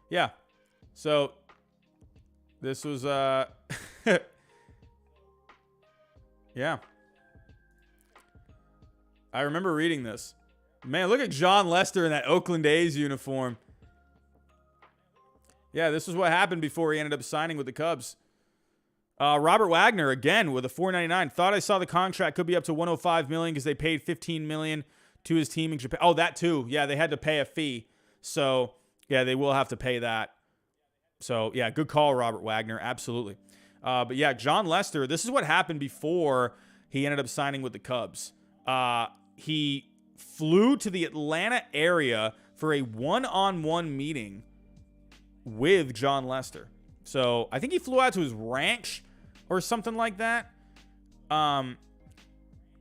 Yeah. So, this was, yeah. I remember reading this. Man, look at John Lester in that Oakland A's uniform. Yeah, this is what happened before he ended up signing with the Cubs. Robert Wagner, again, with a $4.99. Thought I saw the contract could be up to $105 million because they paid $15 million to his team in Japan. Oh, that too. Yeah, they had to pay a fee. So, yeah, they will have to pay that. So, yeah, good call, Robert Wagner. Absolutely. But, yeah, John Lester, this is what happened before he ended up signing with the Cubs. He flew to the Atlanta area for a one-on-one meeting with John Lester. So, I think he flew out to his ranch or something like that. You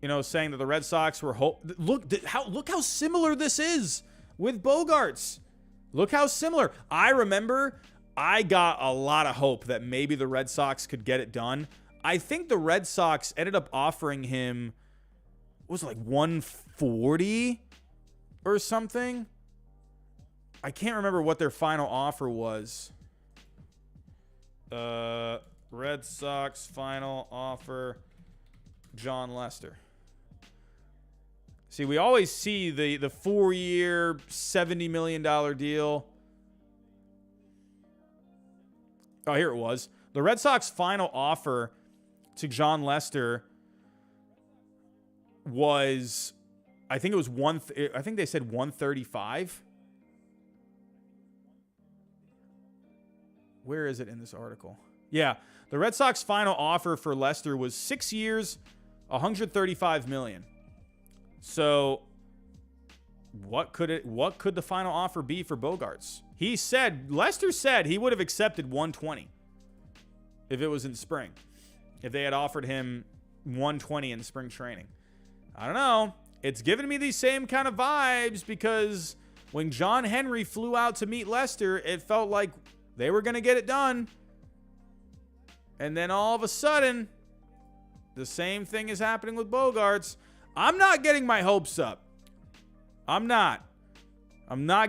know, saying that the Red Sox were... Look how similar this is with Bogaerts. Look how similar. I remember I got a lot of hope that maybe the Red Sox could get it done. I think the Red Sox ended up offering him, what was it, like 140 or something? I can't remember what their final offer was. Red Sox final offer, Jon Lester. See, we always see the 4-year, $70 million deal. Oh, here it was. The Red Sox final offer to Jon Lester was, I think it was I think they said 135. Where is it in this article? Yeah, the Red Sox final offer for Lester was 6 years, $135 million. So, what could the final offer be for Bogaerts? Lester said he would have accepted 120 if it was in spring. If they had offered him 120 in spring training. I don't know. It's giving me these same kind of vibes because when John Henry flew out to meet Lester, it felt like they were going to get it done. And then all of a sudden, the same thing is happening with Bogaerts. I'm not getting my hopes up. I'm not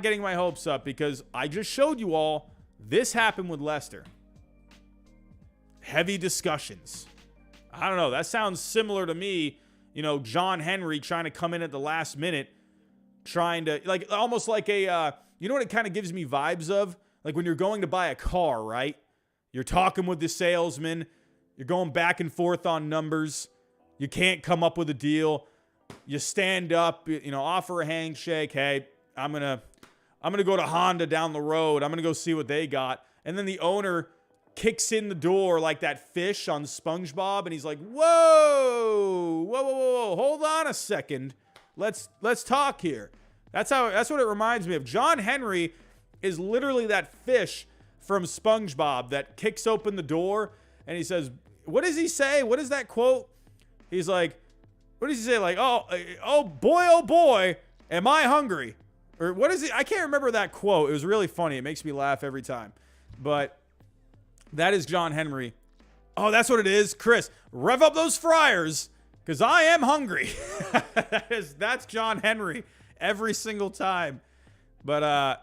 getting my hopes up because I just showed you all this happened with Lester. Heavy discussions. I don't know. That sounds similar to me. You know, John Henry trying to come in at the last minute, trying to, like, almost like you know what it kind of gives me vibes of? Like when you're going to buy a car, right? You're talking with the salesman. You're going back and forth on numbers. You can't come up with a deal. You stand up, you know, offer a handshake. Hey, I'm gonna go to Honda down the road. I'm gonna go see what they got. And then the owner kicks in the door like that fish on SpongeBob, and he's like, whoa, hold on a second. Let's talk here. That's what it reminds me of. John Henry is literally that fish from SpongeBob that kicks open the door, and he says, what does he say? What is that quote? He's like, what does he say? Like, oh boy, am I hungry? Or what is it? I can't remember that quote. It was really funny. It makes me laugh every time. But that is John Henry. Oh, that's what it is. Chris, rev up those fryers because I am hungry. That's John Henry every single time. But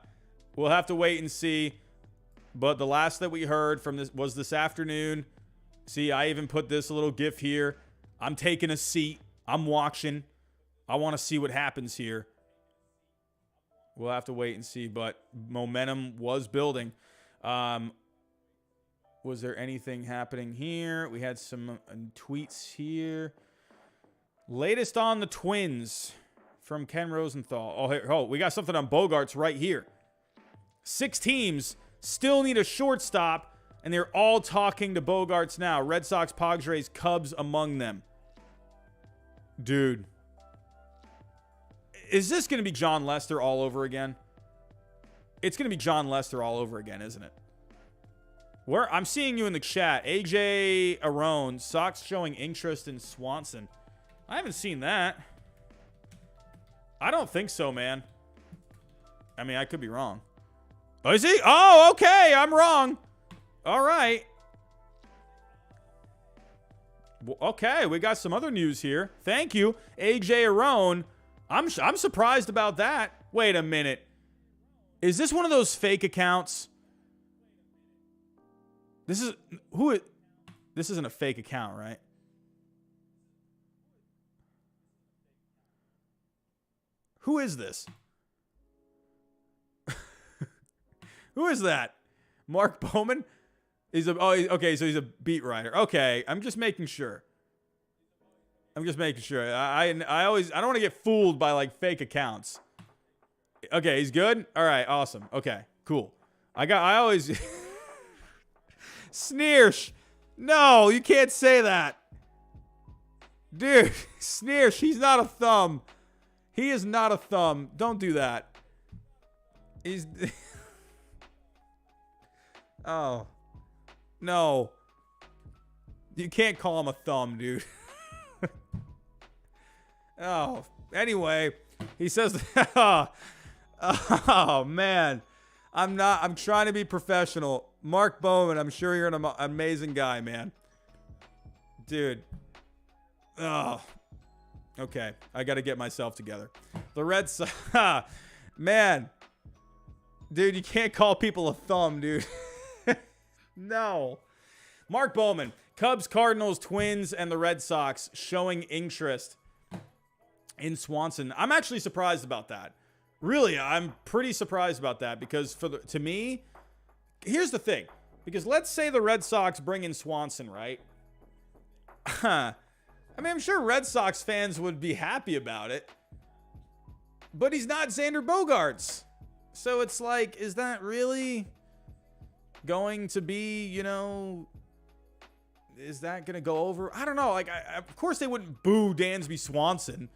we'll have to wait and see. But the last that we heard from this was this afternoon. See, I even put this little GIF here. I'm taking a seat. I'm watching. I want to see what happens here. We'll have to wait and see, but momentum was building. Was there anything happening here? We had some tweets here. Latest on the Twins from Ken Rosenthal. Oh, we got something on Bogaerts right here. 6 teams still need a shortstop, and they're all talking to Bogaerts now. Red Sox, Padres, Cubs among them. Dude. Is this going to be Jon Lester all over again? It's going to be Jon Lester all over again, isn't it? I'm seeing you in the chat. AJ Arone, Sox showing interest in Swanson. I haven't seen that. I don't think so, man. I mean, I could be wrong. Oh, is he? Oh, okay. I'm wrong. All right. Okay, we got some other news here. Thank you, AJ Arone. I'm surprised about that. Wait a minute. Is this one of those fake accounts? This isn't a fake account, right? Who is this? Who is that? Mark Bowman? Okay, so he's a beat writer. Okay, I'm just making sure. I don't want to get fooled by like fake accounts. Okay, he's good? All right, awesome. Okay, cool. I always Sneersh. No, you can't say that. Dude, Sneersh, he's not a thumb. He is not a thumb. Don't do that. He's Oh. No. You can't call him a thumb, dude. Oh, anyway, he says, oh, man, I'm trying to be professional. Mark Bowman, I'm sure you're an amazing guy, man. Dude. Oh. Okay, I got to get myself together. The Red Sox. Man. Dude, you can't call people a thumb, dude. No. Mark Bowman. Cubs, Cardinals, Twins, and the Red Sox showing interest in Swanson. I'm actually surprised about that. Really, I'm pretty surprised about that because to me, here's the thing. Because let's say the Red Sox bring in Swanson, right? I mean, I'm sure Red Sox fans would be happy about it. But he's not Xander Bogaerts. So it's like, is that really going to be, is that going to go over? I don't know. Like, of course they wouldn't boo Dansby Swanson.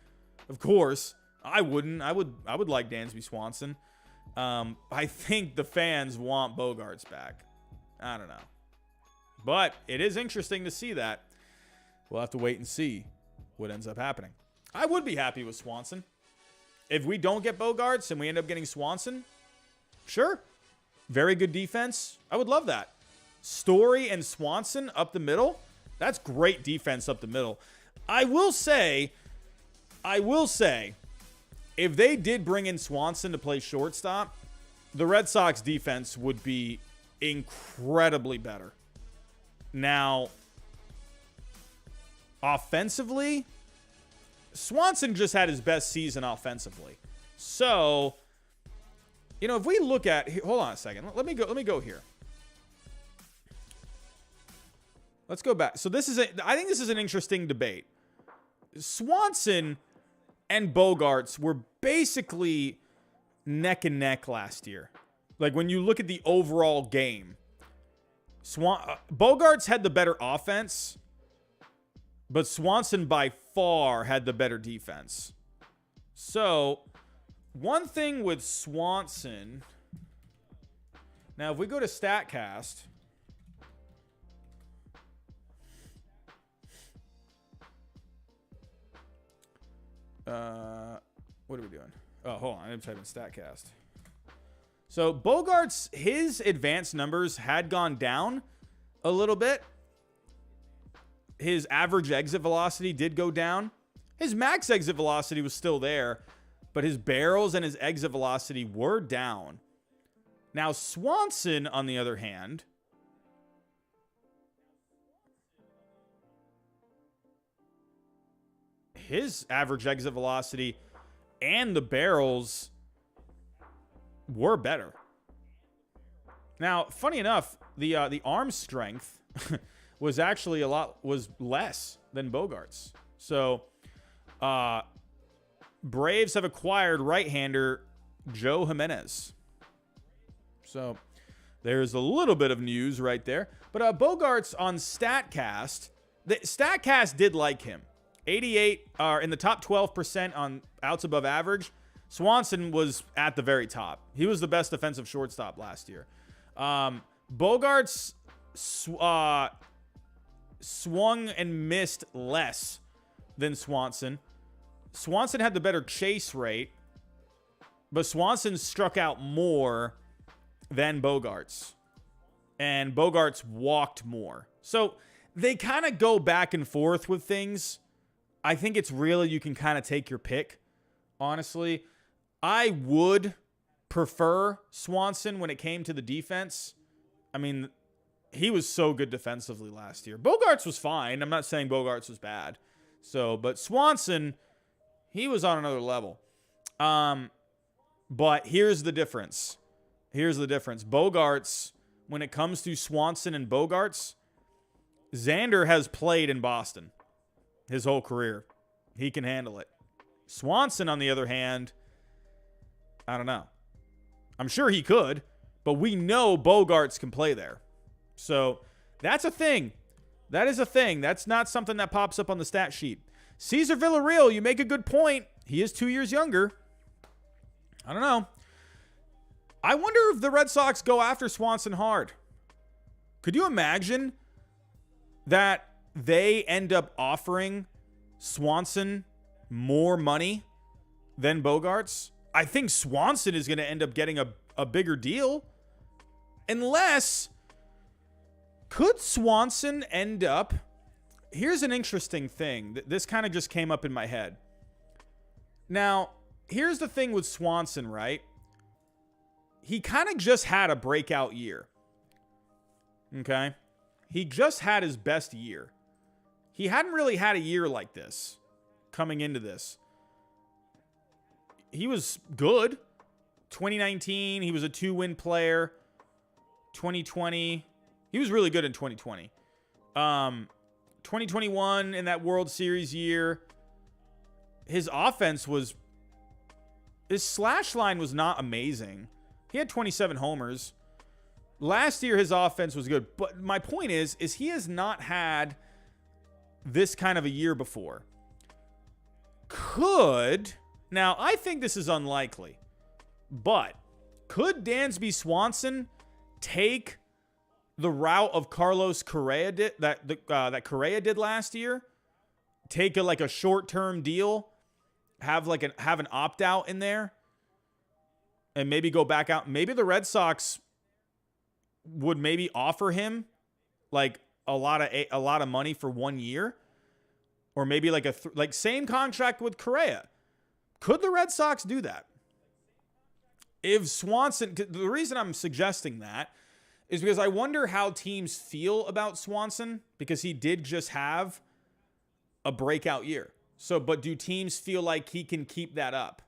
Of course. I wouldn't. I would like Dansby Swanson. I think the fans want Bogaerts back. I don't know. But it is interesting to see that. We'll have to wait and see what ends up happening. I would be happy with Swanson. If we don't get Bogaerts and we end up getting Swanson, sure. Very good defense. I would love that. Story and Swanson up the middle. That's great defense up the middle. I will say, if they did bring in Swanson to play shortstop, the Red Sox defense would be incredibly better. Now, offensively, Swanson just had his best season offensively. So, if we look at, hold on a second. Let me go here. Let's go back. So I think this is an interesting debate. Swanson and Bogaerts were basically neck and neck last year. Like when you look at the overall game, Bogaerts had the better offense, but Swanson by far had the better defense. So one thing with Swanson, now if we go to StatCast, what are we doing? Oh, hold on. I didn't type in StatCast. So Bogaerts, his advanced numbers had gone down a little bit. His average exit velocity did go down. His max exit velocity was still there, but his barrels and his exit velocity were down. Now, Swanson, on the other hand, his average exit velocity and the barrels were better. Now, funny enough, the arm strength was actually was less than Bogaerts. So, Braves have acquired right-hander Joe Jimenez. So, there's a little bit of news right there. But Bogaerts on StatCast, StatCast did like him. 88 are in the top 12% on outs above average. Swanson was at the very top. He was the best defensive shortstop last year. Bogaerts swung and missed less than Swanson. Swanson had the better chase rate, but Swanson struck out more than Bogaerts. And Bogaerts walked more. So they kind of go back and forth with things. I think it's really, you can kind of take your pick, honestly. I would prefer Swanson when it came to the defense. I mean, he was so good defensively last year. Bogaerts was fine. I'm not saying Bogaerts was bad. But Swanson, he was on another level. But here's the difference. Bogaerts, when it comes to Swanson and Bogaerts, Xander has played in Boston his whole career. He can handle it. Swanson, on the other hand, I don't know. I'm sure he could, but we know Bogaerts can play there. So that's a thing. That is a thing. That's not something that pops up on the stat sheet. Cesar Villarreal, you make a good point. He is 2 years younger. I don't know. I wonder if the Red Sox go after Swanson hard. Could you imagine that they end up offering Swanson more money than Bogaerts? I think Swanson is going to end up getting a bigger deal. Unless Could Swanson end up... Here's an interesting thing. This kind of just came up in my head. Now, here's the thing with Swanson, right? He kind of just had a breakout year. Okay? He just had his best year. He hadn't really had a year like this coming into this. He was good. 2019, he was a 2-win player. 2020, he was really good in 2020. 2021 in that World Series year, his offense was, his slash line was not amazing. He had 27 homers. Last year, his offense was good. But my point is he has not had this kind of a year before. Now, I think this is unlikely, but could Dansby Swanson take the route of Carlos Correa did that Correa did last year? Take a short-term deal, have an opt-out in there, and maybe go back out. Maybe the Red Sox would maybe offer him like a lot of money for 1 year, or maybe same contract with Correa. Could the Red Sox do that? If Swanson, the reason I'm suggesting that is because I wonder how teams feel about Swanson, because he did just have a breakout year. So, but do teams feel like he can keep that up?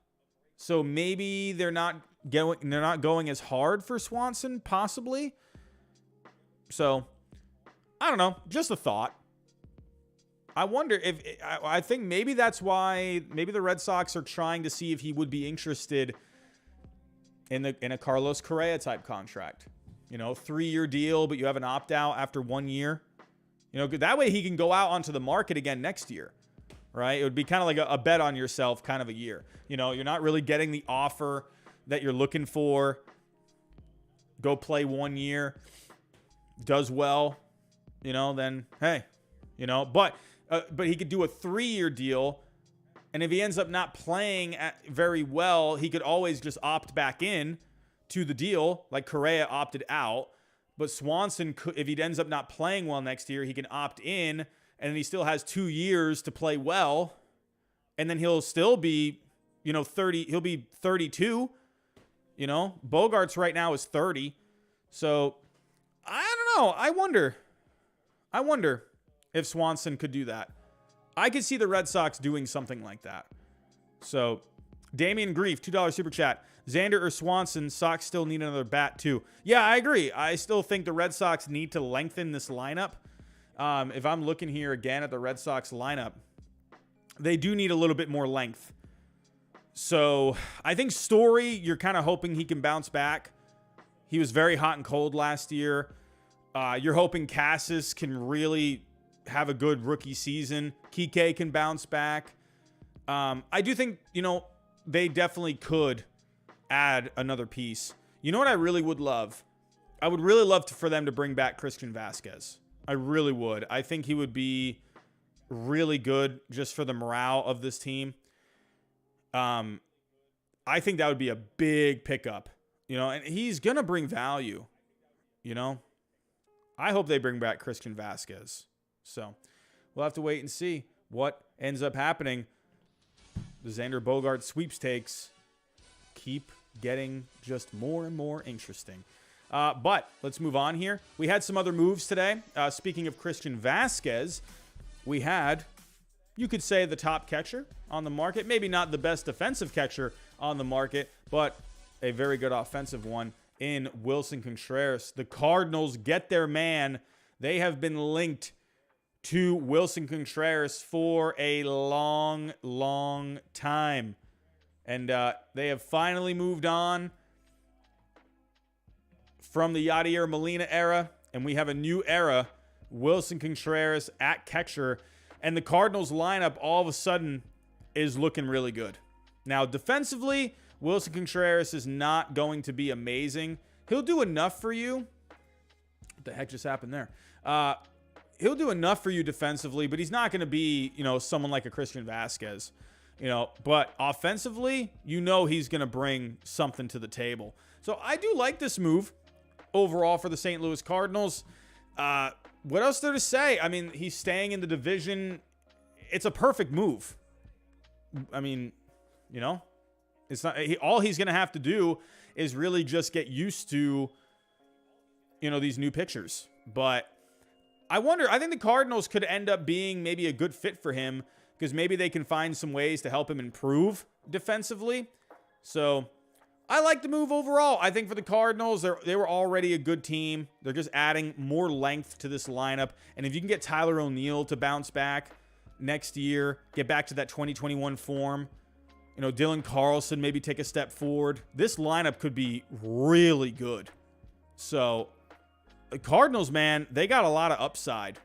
So maybe they're not going as hard for Swanson, possibly. So, I don't know. Just a thought. I wonder if, I think maybe that's why, maybe the Red Sox are trying to see if he would be interested in a Carlos Correa type contract. 3-year deal, but you have an opt-out after 1 year. That way he can go out onto the market again next year, right? It would be kind of like a bet on yourself kind of a year. You're not really getting the offer that you're looking for. Go play 1 year. Does well, then, hey, but he could do a 3-year deal. And if he ends up not playing very well, he could always just opt back in to the deal, like Correa opted out. But Swanson, if he ends up not playing well next year, he can opt in, and he still has 2 years to play well. And then he'll still be, 30. He'll be 32. Bogaerts right now is 30. So I don't know. I wonder if Swanson could do that. I could see the Red Sox doing something like that. So, Damian Grief, $2 super chat. Xander or Swanson, Sox still need another bat too. Yeah, I agree. I still think the Red Sox need to lengthen this lineup. If I'm looking here again at the Red Sox lineup, they do need a little bit more length. So, I think Story, you're kind of hoping he can bounce back. He was very hot and cold last year. You're hoping Cassis can really have a good rookie season. Kike can bounce back. I do think, they definitely could add another piece. You know what I really would love? I would really love for them to bring back Christian Vasquez. I really would. I think he would be really good just for the morale of this team. I think that would be a big pickup, and he's going to bring value, I hope they bring back Christian Vasquez. So we'll have to wait and see what ends up happening. The Xander Bogaerts sweepstakes keep getting just more and more interesting. But let's move on here. We had some other moves today. Speaking of Christian Vasquez, we had, you could say, the top catcher on the market. Maybe not the best defensive catcher on the market, but a very good offensive one in Willson Contreras. The Cardinals get their man. They have been linked to Willson Contreras for a long, long time. And they have finally moved on from the Yadier Molina era, and we have a new era, Willson Contreras at catcher, and the Cardinals lineup all of a sudden is looking really good. Now, defensively, Willson Contreras is not going to be amazing. He'll do enough for you. What the heck just happened there? He'll do enough for you defensively, but he's not going to be, someone like a Christian Vasquez. But offensively, he's going to bring something to the table. So I do like this move overall for the St. Louis Cardinals. What else there to say? I mean, he's staying in the division. It's a perfect move. I mean, you know, it's not all he's going to have to do is really just get used to, you know, these new pitchers. But I think the Cardinals could end up being maybe a good fit for him because maybe they can find some ways to help him improve defensively. So I like the move overall. I think for the Cardinals, they were already a good team. They're just adding more length to this lineup. And if you can get Tyler O'Neill to bounce back next year, get back to that 2021 form, you know, Dylan Carlson maybe take a step forward, this lineup could be really good. So the Cardinals, man, they got a lot of upside.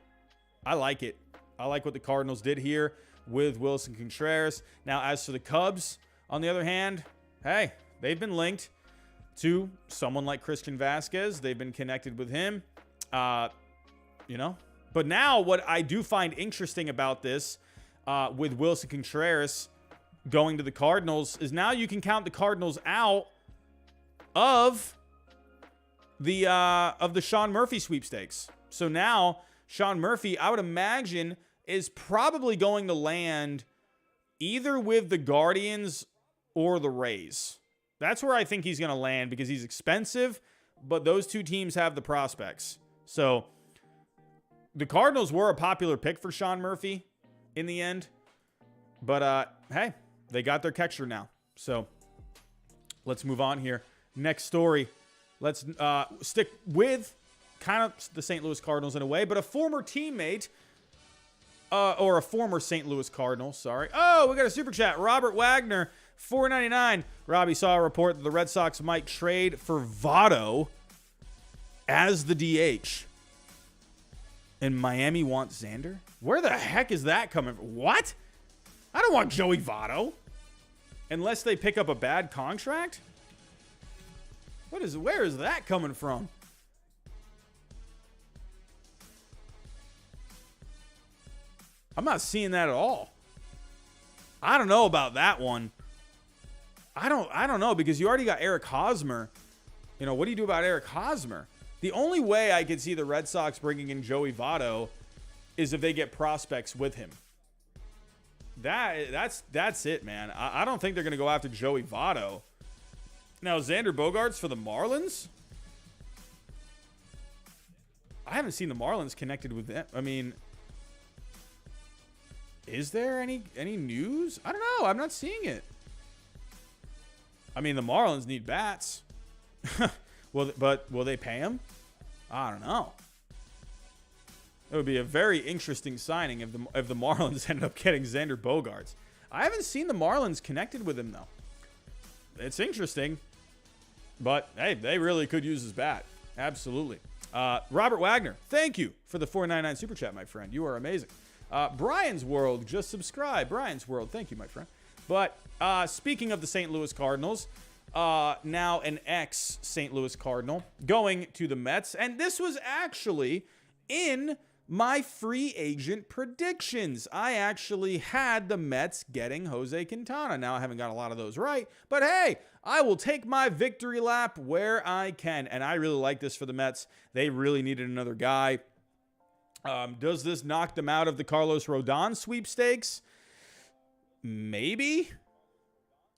I like it. I like what the Cardinals did here with Willson Contreras. Now, as for the Cubs, on the other hand, hey, they've been linked to someone like Christian Vasquez. They've been connected with him, you know. But now what I do find interesting about this with Willson Contreras going to the Cardinals is now you can count the Cardinals out of the Sean Murphy sweepstakes. So now Sean Murphy, I would imagine, is probably going to land either with the Guardians or the Rays. That's where I think he's going to land because he's expensive, but those two teams have the prospects. So the Cardinals were a popular pick for Sean Murphy in the end, but hey, they got their catcher now. So let's move on here. Next story. Let's stick with kind of the St. Louis Cardinals in a way, but a former teammate or a former St. Louis Cardinal, sorry. Oh, we got a super chat. Robert Wagner, $4.99. Robbie saw a report that the Red Sox might trade for Votto as the DH. And Miami wants Xander? Where the heck is that coming from? What? I don't want Joey Votto. Unless they pick up a bad contract? Where is that coming from? I'm not seeing that at all. I don't know about that one. I don't know because you already got Eric Hosmer. You know, what do you do about Eric Hosmer? The only way I could see the Red Sox bringing in Joey Votto is if they get prospects with him. That's it, man. I don't think they're going to go after Joey Votto. Now, Xander Bogaerts for the Marlins? I haven't seen the Marlins connected with them. I mean, is there any news? I don't know. I'm not seeing it. I mean, the Marlins need bats. But will they pay him? I don't know. It would be a very interesting signing if the Marlins ended up getting Xander Bogaerts. I haven't seen the Marlins connected with him, though. It's interesting. But, hey, they really could use his bat. Absolutely. Robert Wagner, thank you for the $4.99 super chat, my friend. You are amazing. Brian's World, just subscribe. Brian's World, thank you, my friend. But speaking of the St. Louis Cardinals, now an ex-St. Louis Cardinal going to the Mets. And this was actually in my free agent predictions. I actually had the Mets getting Jose Quintana. Now, I haven't got a lot of those right, but hey, I will take my victory lap where I can. And I really like this for the Mets. They really needed another guy. Does this knock them out of the Carlos Rodon sweepstakes? Maybe.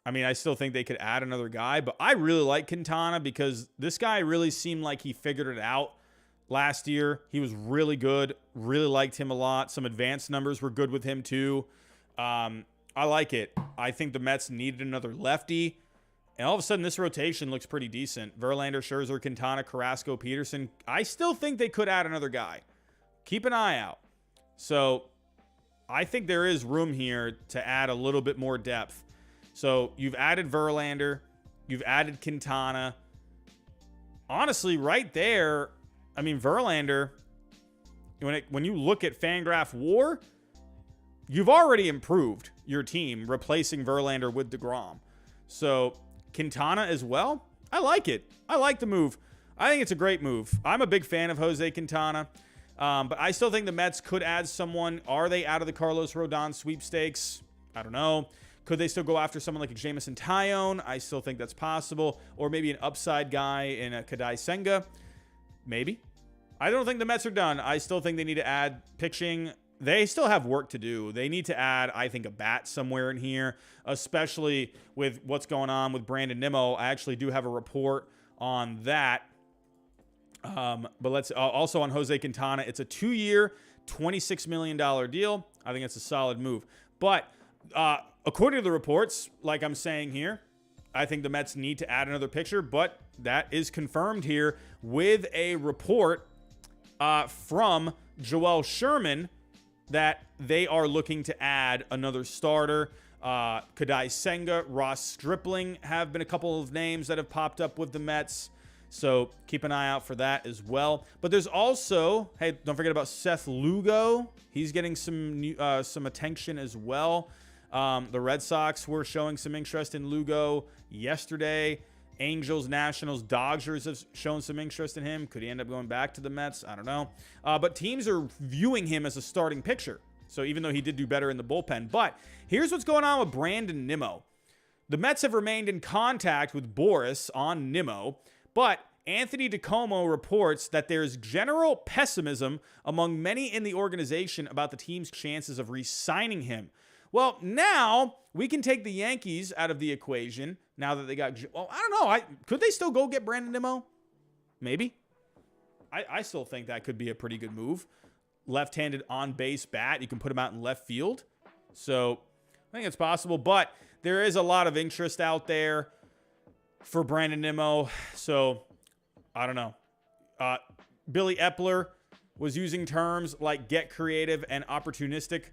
I mean, I still think they could add another guy, but I really like Quintana because this guy really seemed like he figured it out last year. He was really good. Really liked him a lot. Some advanced numbers were good with him too. I like it. I think the Mets needed another lefty. And all of a sudden, this rotation looks pretty decent. Verlander, Scherzer, Quintana, Carrasco, Peterson. I still think they could add another guy. Keep an eye out. So I think there is room here to add a little bit more depth. So you've added Verlander. You've added Quintana. Honestly, right there, I mean, Verlander, when you look at Fangraph WAR, you've already improved your team replacing Verlander with DeGrom. So Quintana as well, I like it. I like the move. I think it's a great move. I'm a big fan of Jose Quintana, but I still think the Mets could add someone. Are they out of the Carlos Rodon sweepstakes? I don't know. Could they still go after someone like a Jameson Taillon? I still think that's possible. Or maybe an upside guy in a Kadai Senga. Maybe. I don't think the Mets are done. I still think they need to add pitching. They still have work to do. They need to add, I think, a bat somewhere in here, especially with what's going on with Brandon Nimmo. I actually do have a report on that. But let's also on Jose Quintana. It's a 2-year, $26 million deal. I think it's a solid move. But according to the reports, like I'm saying here, I think the Mets need to add another pitcher. But that is confirmed here with a report from Joel Sherman that they are looking to add another starter. Kadai Senga, Ross Stripling have been a couple of names that have popped up with the Mets. So keep an eye out for that as well. But there's also, hey, don't forget about Seth Lugo. He's getting some attention as well. The Red Sox were showing some interest in Lugo yesterday. Angels, Nationals, Dodgers have shown some interest in him. Could he end up going back to the Mets? I don't know. But teams are viewing him as a starting pitcher. So even though he did do better in the bullpen. But here's what's going on with Brandon Nimmo. The Mets have remained in contact with Boris on Nimmo. But Anthony DiComo reports that there's general pessimism among many in the organization about the team's chances of re-signing him. Well, now we can take the Yankees out of the equation now that they got... Well, I don't know. Could they still go get Brandon Nimmo? Maybe. I still think that could be a pretty good move. Left-handed on-base bat. You can put him out in left field. So I think it's possible. But there is a lot of interest out there for Brandon Nimmo. So I don't know. Billy Epler was using terms like get creative and opportunistic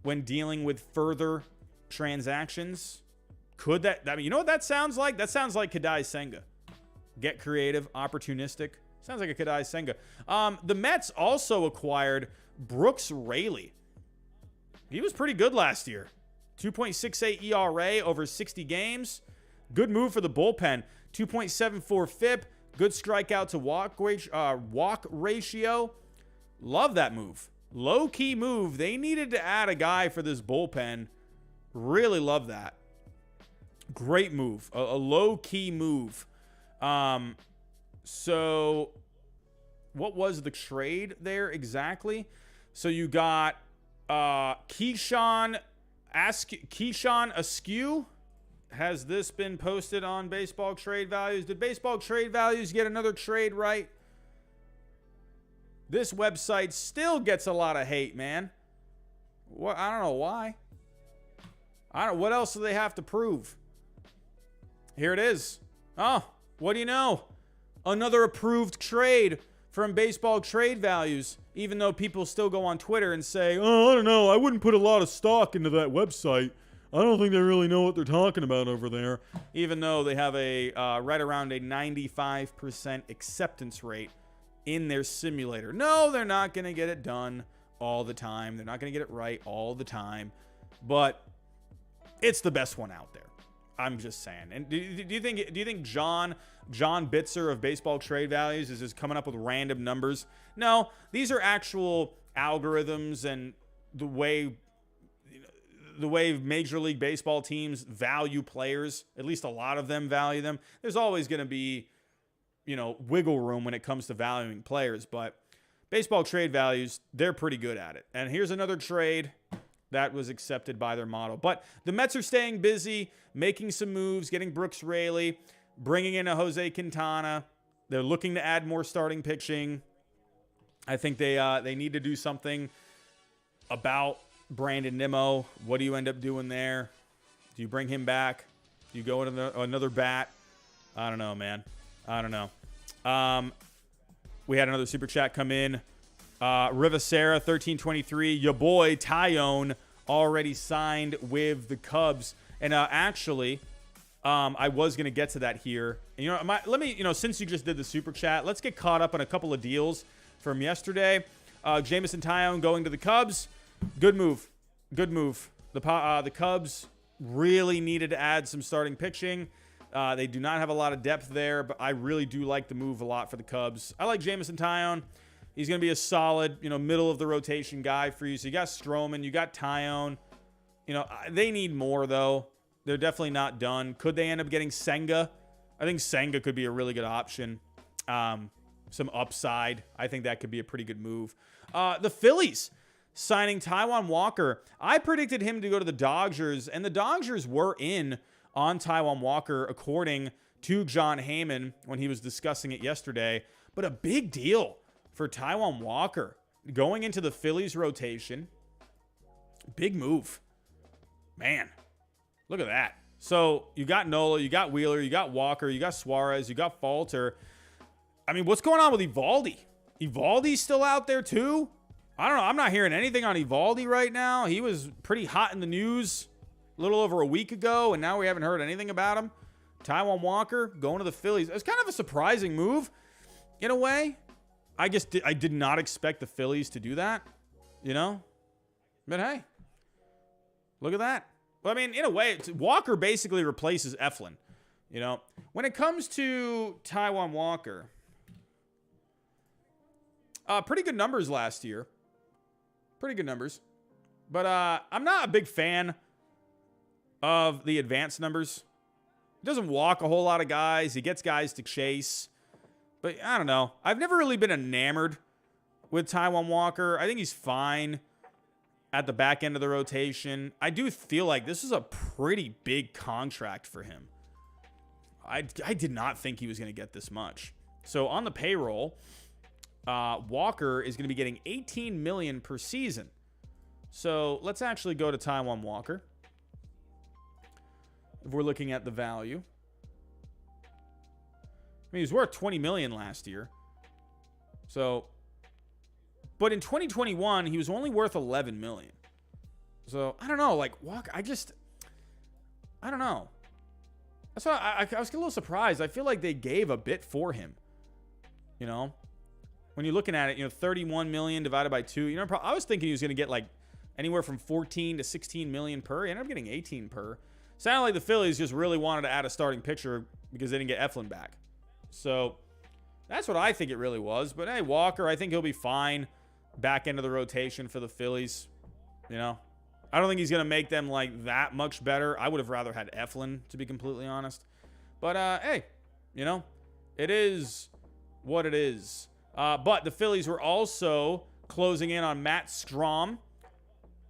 when dealing with further transactions. Could that, I mean, you know what that sounds like? That sounds like Kadai Senga. Get creative, opportunistic. Sounds like a Kadai Senga. The Mets also acquired Brooks Raley. He was pretty good last year. 2.68 ERA over 60 games. Good move for the bullpen. 2.74 FIP. Good strikeout to walk ratio. Love that move. Low-key move. They needed to add a guy for this bullpen. Really love that. Great move. A low-key move. So what was the trade there exactly? So you got Keyshawn Askew. Has this been posted on Baseball Trade Values? Did Baseball Trade Values get another trade right? This website still gets a lot of hate, man. What? I don't know why. What else do they have to prove? Here it is. Oh, what do you know? Another approved trade from Baseball Trade Values, even though people still go on Twitter and say, oh, I don't know, I wouldn't put a lot of stock into that website. I don't think they really know what they're talking about over there. Even though they have a right around a 95% acceptance rate in their simulator. No, they're not going to get it done all the time. They're not going to get it right all the time. But it's the best one out there. I'm just saying. And do you think John Bitzer of Baseball Trade Values is just coming up with random numbers? No, these are actual algorithms and the way Major League Baseball teams value players. At least a lot of them value them. There's always going to be, wiggle room when it comes to valuing players, but Baseball Trade Values, they're pretty good at it. And here's another trade that was accepted by their model. But the Mets are staying busy, making some moves, getting Brooks Raley, bringing in a Jose Quintana. They're looking to add more starting pitching. I think they need to do something about Brandon Nimmo. What do you end up doing there? Do you bring him back? Do you go into another bat? I don't know, man. I don't know. We had another super chat come in. Rivacera 1323. Your boy Tyone already signed with the Cubs. And actually, I was gonna get to that here. And, let me, since you just did the super chat, let's get caught up on a couple of deals from yesterday. Jameson Tyone going to the Cubs. Good move. Good move. The Cubs really needed to add some starting pitching. They do not have a lot of depth there, but I really do like the move a lot for the Cubs. I like Jameson Tyone. He's going to be a solid, middle of the rotation guy for you. So you got Stroman, you got Tyone. They need more, though. They're definitely not done. Could they end up getting Senga? I think Senga could be a really good option. some upside. I think that could be a pretty good move. The Phillies signing Taijuan Walker. I predicted him to go to the Dodgers, and the Dodgers were in on Taijuan Walker, according to John Heyman when he was discussing it yesterday. But a big deal for Taijuan Walker going into the Phillies rotation. Big move. Man, look at that. So you got Nola, you got Wheeler, you got Walker, you got Suarez, you got Falter. I mean, what's going on with Evaldi? Evaldi's still out there too? I don't know. I'm not hearing anything on Evaldi right now. He was pretty hot in the news a little over a week ago, and now we haven't heard anything about him. Taijuan Walker going to the Phillies. It's kind of a surprising move in a way. I did not expect the Phillies to do that, you know? But hey, look at that. Well, I mean, in a way, Walker basically replaces Eflin, you know? When it comes to Taijuan Walker, pretty good numbers last year. Pretty good numbers. But I'm not a big fan of the advanced numbers. He doesn't walk a whole lot of guys. He gets guys to chase. But I don't know. I've never really been enamored with Taijuan Walker. I think he's fine at the back end of the rotation. I do feel like this is a pretty big contract for him. I did not think he was going to get this much. So on the payroll, Walker is going to be getting $18 million per season. So let's actually go to Taijuan Walker. If we're looking at the value, I mean, he was worth $20 million last year. So, but in 2021, he was only worth $11 million. So I don't know, like Walker. I don't know. That's why I was a little surprised. I feel like they gave a bit for him. You know, when you're looking at it, you know, 31 million divided by 2. You know, I was thinking he was going to get like anywhere from 14 to 16 million per. He ended up getting 18 per. Sounded like the Phillies just really wanted to add a starting pitcher because they didn't get Eflin back. So that's what I think it really was. But hey, Walker, I think he'll be fine back into the rotation for the Phillies. You know, I don't think he's going to make them like that much better. I would have rather had Eflin, to be completely honest. But hey, you know, it is what it is. But the Phillies were also closing in on Matt Strahm.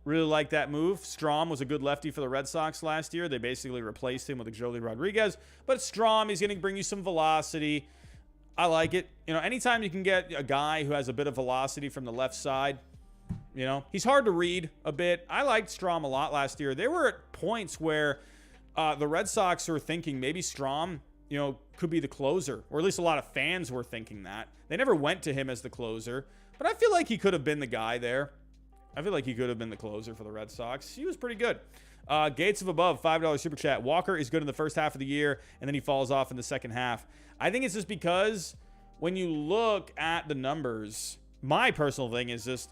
Really like that move. Strahm was a good lefty for the Red Sox last year. They basically replaced him with a Joely Rodriguez. But Strahm, he's going to bring you some velocity. I like it. You know, anytime you can get a guy who has a bit of velocity from the left side, you know, he's hard to read a bit. I liked Strahm a lot last year. There were at points where the Red Sox were thinking maybe Strahm, you know, could be the closer. Or at least a lot of fans were thinking that. They never went to him as the closer. But I feel like he could have been the guy there. I feel like he could have been the closer for the Red Sox. He was pretty good. Gates of Above, $5 super chat. Walker is good in the first half of the year, and then he falls off in the second half. I think it's just because when you look at the numbers, my personal thing is just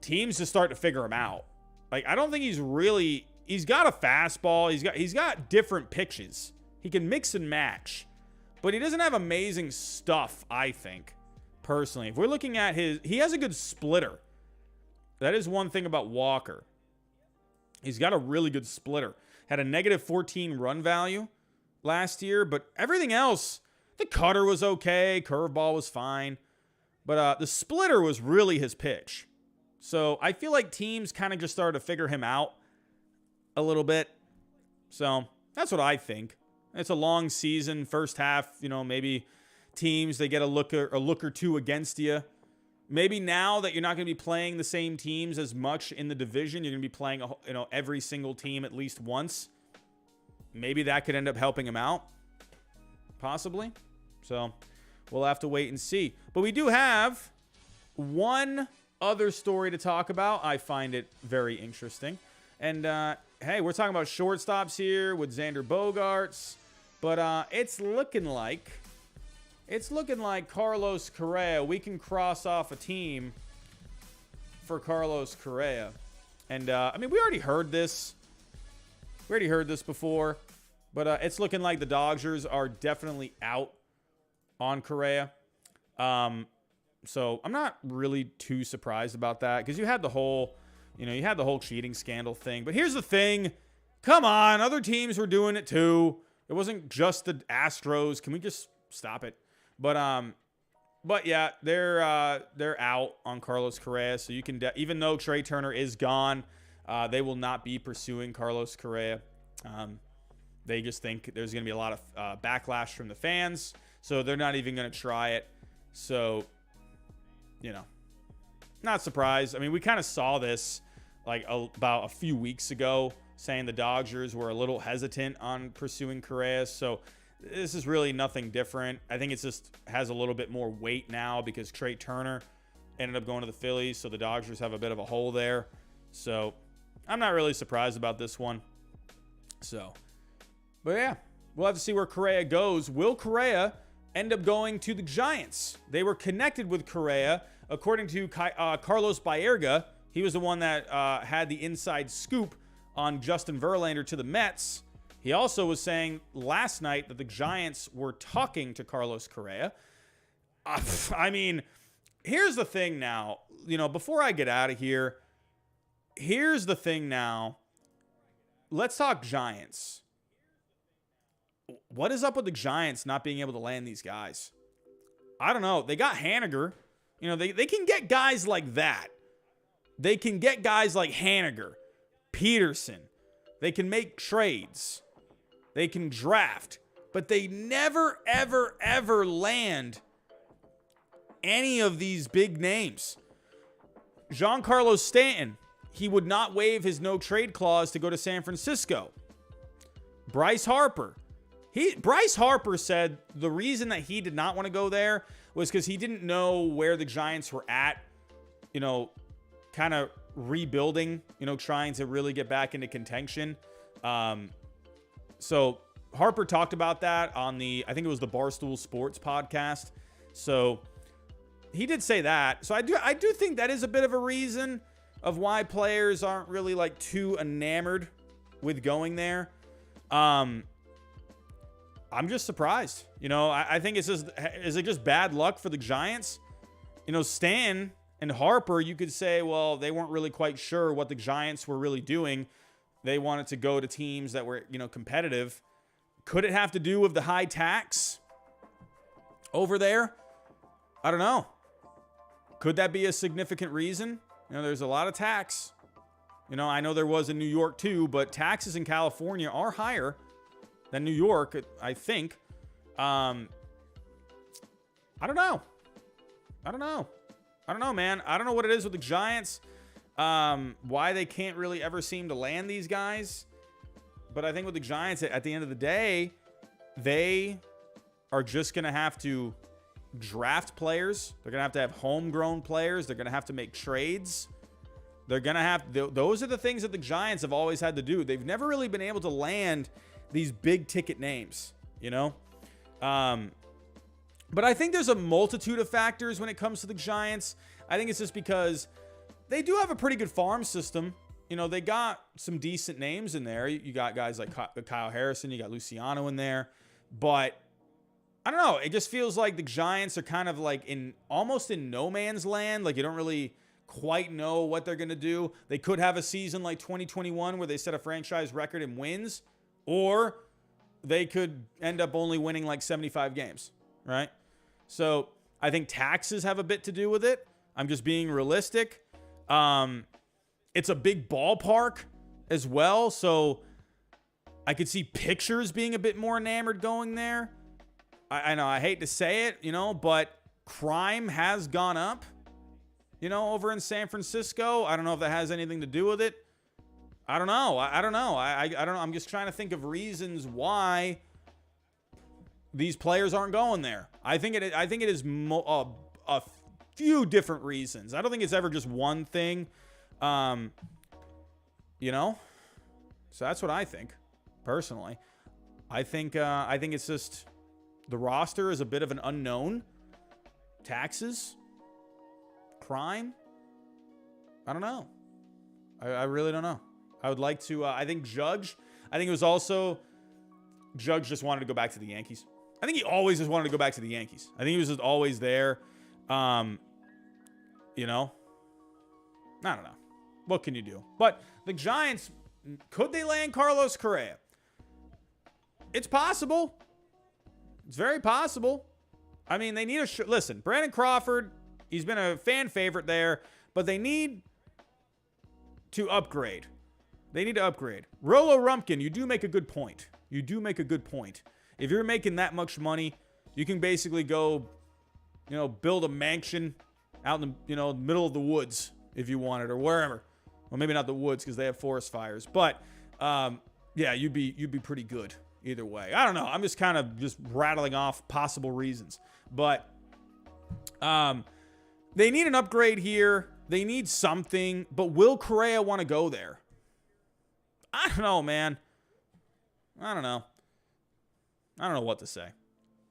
teams just start to figure him out. Like, I don't think he's got a fastball. He's got different pitches. He can mix and match, but he doesn't have amazing stuff, I think, personally. If we're looking at he has a good splitter. That is one thing about Walker. He's got a really good splitter. Had a negative 14 run value last year, but everything else, the cutter was okay. Curveball was fine. But the splitter was really his pitch. So I feel like teams kind of just started to figure him out a little bit. So that's what I think. It's a long season. First half, you know, maybe teams, they get a look or two against you. Maybe now that you're not going to be playing the same teams as much in the division, you're going to be playing, you know, every single team at least once. Maybe that could end up helping him out, possibly. So we'll have to wait and see. But we do have one other story to talk about. I find it very interesting. And hey, we're talking about shortstops here with Xander Bogaerts, but it's looking like Carlos Correa. We can cross off a team for Carlos Correa. And, I mean, we already heard this. We already heard this before. But it's looking like the Dodgers are definitely out on Correa. So I'm not really too surprised about that. Because you had the whole cheating scandal thing. But here's the thing. Come on. Other teams were doing it too. It wasn't just the Astros. Can we just stop it? But But yeah, they're out on Carlos Correa, so you can even though Trey Turner is gone, they will not be pursuing Carlos Correa. They just think there's going to be a lot of backlash from the fans, so they're not even going to try it. So, not surprised. I mean, we kind of saw this like about a few weeks ago, saying the Dodgers were a little hesitant on pursuing Correa. So this is really nothing different. I think it just has a little bit more weight now because Trey Turner ended up going to the Phillies, so the Dodgers have a bit of a hole there. So I'm not really surprised about this one. So, but yeah, we'll have to see where Correa goes. Will Correa end up going to the Giants? They were connected with Correa, according to Carlos Baerga. He was the one that had the inside scoop on Justin Verlander to the Mets. He also was saying last night that the Giants were talking to Carlos Correa. I mean, here's the thing now. Before I get out of here, here's the thing now. Let's talk Giants. What is up with the Giants not being able to land these guys? I don't know. They got Haniger. They can get guys like that. They can get guys like Haniger, Peterson. They can make trades. They can draft. But they never, ever, ever land any of these big names. Giancarlo Stanton, he would not waive his no-trade clause to go to San Francisco. Bryce Harper. Bryce Harper said the reason that he did not want to go there was because he didn't know where the Giants were at, kind of rebuilding, trying to really get back into contention. So Harper talked about that on I think it was the Barstool Sports podcast. So he did say that. So I do think that is a bit of a reason of why players aren't really like too enamored with going there. I'm just surprised. I think is it just bad luck for the Giants? Stan and Harper, you could say, well, they weren't really quite sure what the Giants were really doing. They wanted to go to teams that were, competitive. Could it have to do with the high tax over there? I don't know. Could that be a significant reason? There's a lot of tax. I know there was in New York too, but taxes in California are higher than New York, I think. I don't know. I don't know, man. I don't know what it is with the Giants. Why they can't really ever seem to land these guys. But I think with the Giants, at the end of the day, they are just going to have to draft players. They're going to have homegrown players. They're going to have to make trades. They're going to have... Those are the things that the Giants have always had to do. They've never really been able to land these big ticket names, But I think there's a multitude of factors when it comes to the Giants. I think it's just because they do have a pretty good farm system. They got some decent names in there. You got guys like Kyle Harrison. You got Luciano in there. But I don't know. It just feels like the Giants are kind of like almost in no man's land. Like you don't really quite know what they're going to do. They could have a season like 2021 where they set a franchise record in wins. Or they could end up only winning like 75 games, right? So I think taxes have a bit to do with it. I'm just being realistic. It's a big ballpark as well. So I could see pictures being a bit more enamored going there. I know I hate to say it, but crime has gone up, over in San Francisco. I don't know if that has anything to do with it. I don't know. I don't know. I don't know. I'm just trying to think of reasons why these players aren't going there. I think it is a few different reasons. I don't think it's ever just one thing. So that's what I think personally. I think it's just the roster is a bit of an unknown. Taxes, crime. I don't know. I really don't know. I would like to, I think Judge just wanted to go back to the Yankees. I think he always just wanted to go back to the Yankees. I think he was just always there. I don't know. What can you do? But the Giants, could they land Carlos Correa? It's possible. It's very possible. I mean, they need a listen. Brandon Crawford, he's been a fan favorite there, but they need to upgrade. They need to upgrade. Rolo Rumpkin, you do make a good point. You do make a good point. If you're making that much money, you can basically go, build a mansion out in the, middle of the woods if you wanted, or wherever. Well, maybe not the woods because they have forest fires, but yeah, you'd be pretty good either way. I don't know. I'm just kind of rattling off possible reasons, but they need an upgrade here. They need something, but will Correa want to go there? I don't know, man. I don't know what to say.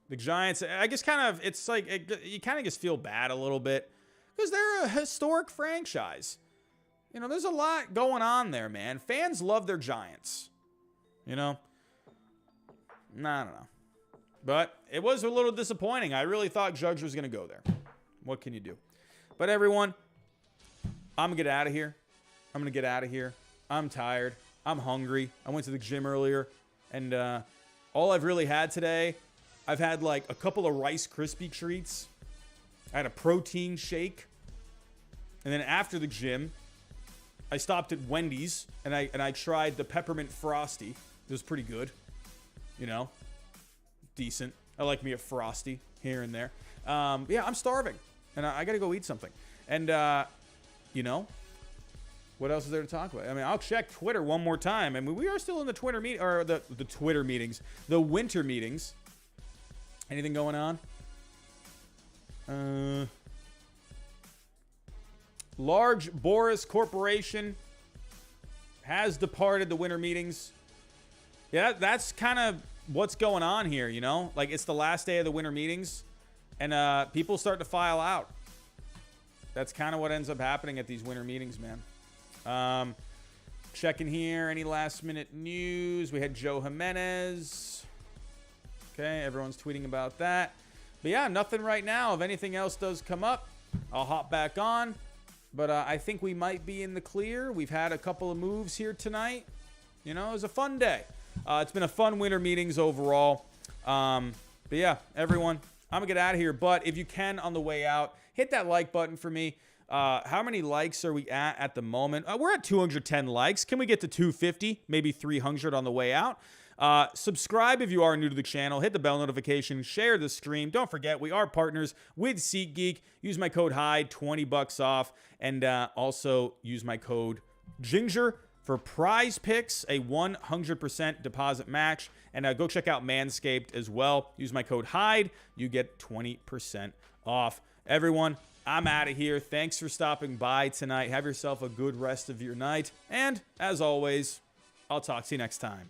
The Giants, I guess it's like, you kind of just feel bad a little bit because they're a historic franchise. There's a lot going on there, man. Fans love their Giants. I don't know. But it was a little disappointing. I really thought Judge was going to go there. What can you do? But everyone, I'm going to get out of here. I'm tired. I'm hungry. I went to the gym earlier. And all I've really had today, I've had like a couple of Rice Krispie treats. I had a protein shake. And then after the gym, I stopped at Wendy's and I tried the peppermint frosty. It was pretty good. Decent. I like me a frosty here and there. Yeah, I'm starving and I got to go eat something. And, what else is there to talk about? I mean, I'll check Twitter one more time. I mean, we are still in the Twitter meet or the Twitter meetings, the winter meetings. Anything going on? Large Boris Corporation has departed the winter meetings. Yeah, that's kind of what's going on here, Like, it's the last day of the winter meetings, and people start to file out. That's kind of what ends up happening at these winter meetings, man. Checking here, any last-minute news? We had Joe Jimenez. Okay, everyone's tweeting about that. But yeah, nothing right now. If anything else does come up, I'll hop back on. But I think we might be in the clear. We've had a couple of moves here tonight. It was a fun day. It's been a fun winter meetings overall. But yeah, everyone, I'm going to get out of here. But if you can, on the way out, hit that like button for me. How many likes are we at the moment? We're at 210 likes. Can we get to 250? Maybe 300 on the way out. Subscribe if you are new to the channel. Hit the bell notification. Share the stream. Don't forget, we are partners with SeatGeek. Use my code HYDE, $20 off. And also use my code GINGER for prize picks, a 100% deposit match. And go check out Manscaped as well. Use my code HYDE. You get 20% off. Everyone, I'm out of here. Thanks for stopping by tonight. Have yourself a good rest of your night. And as always, I'll talk to you next time.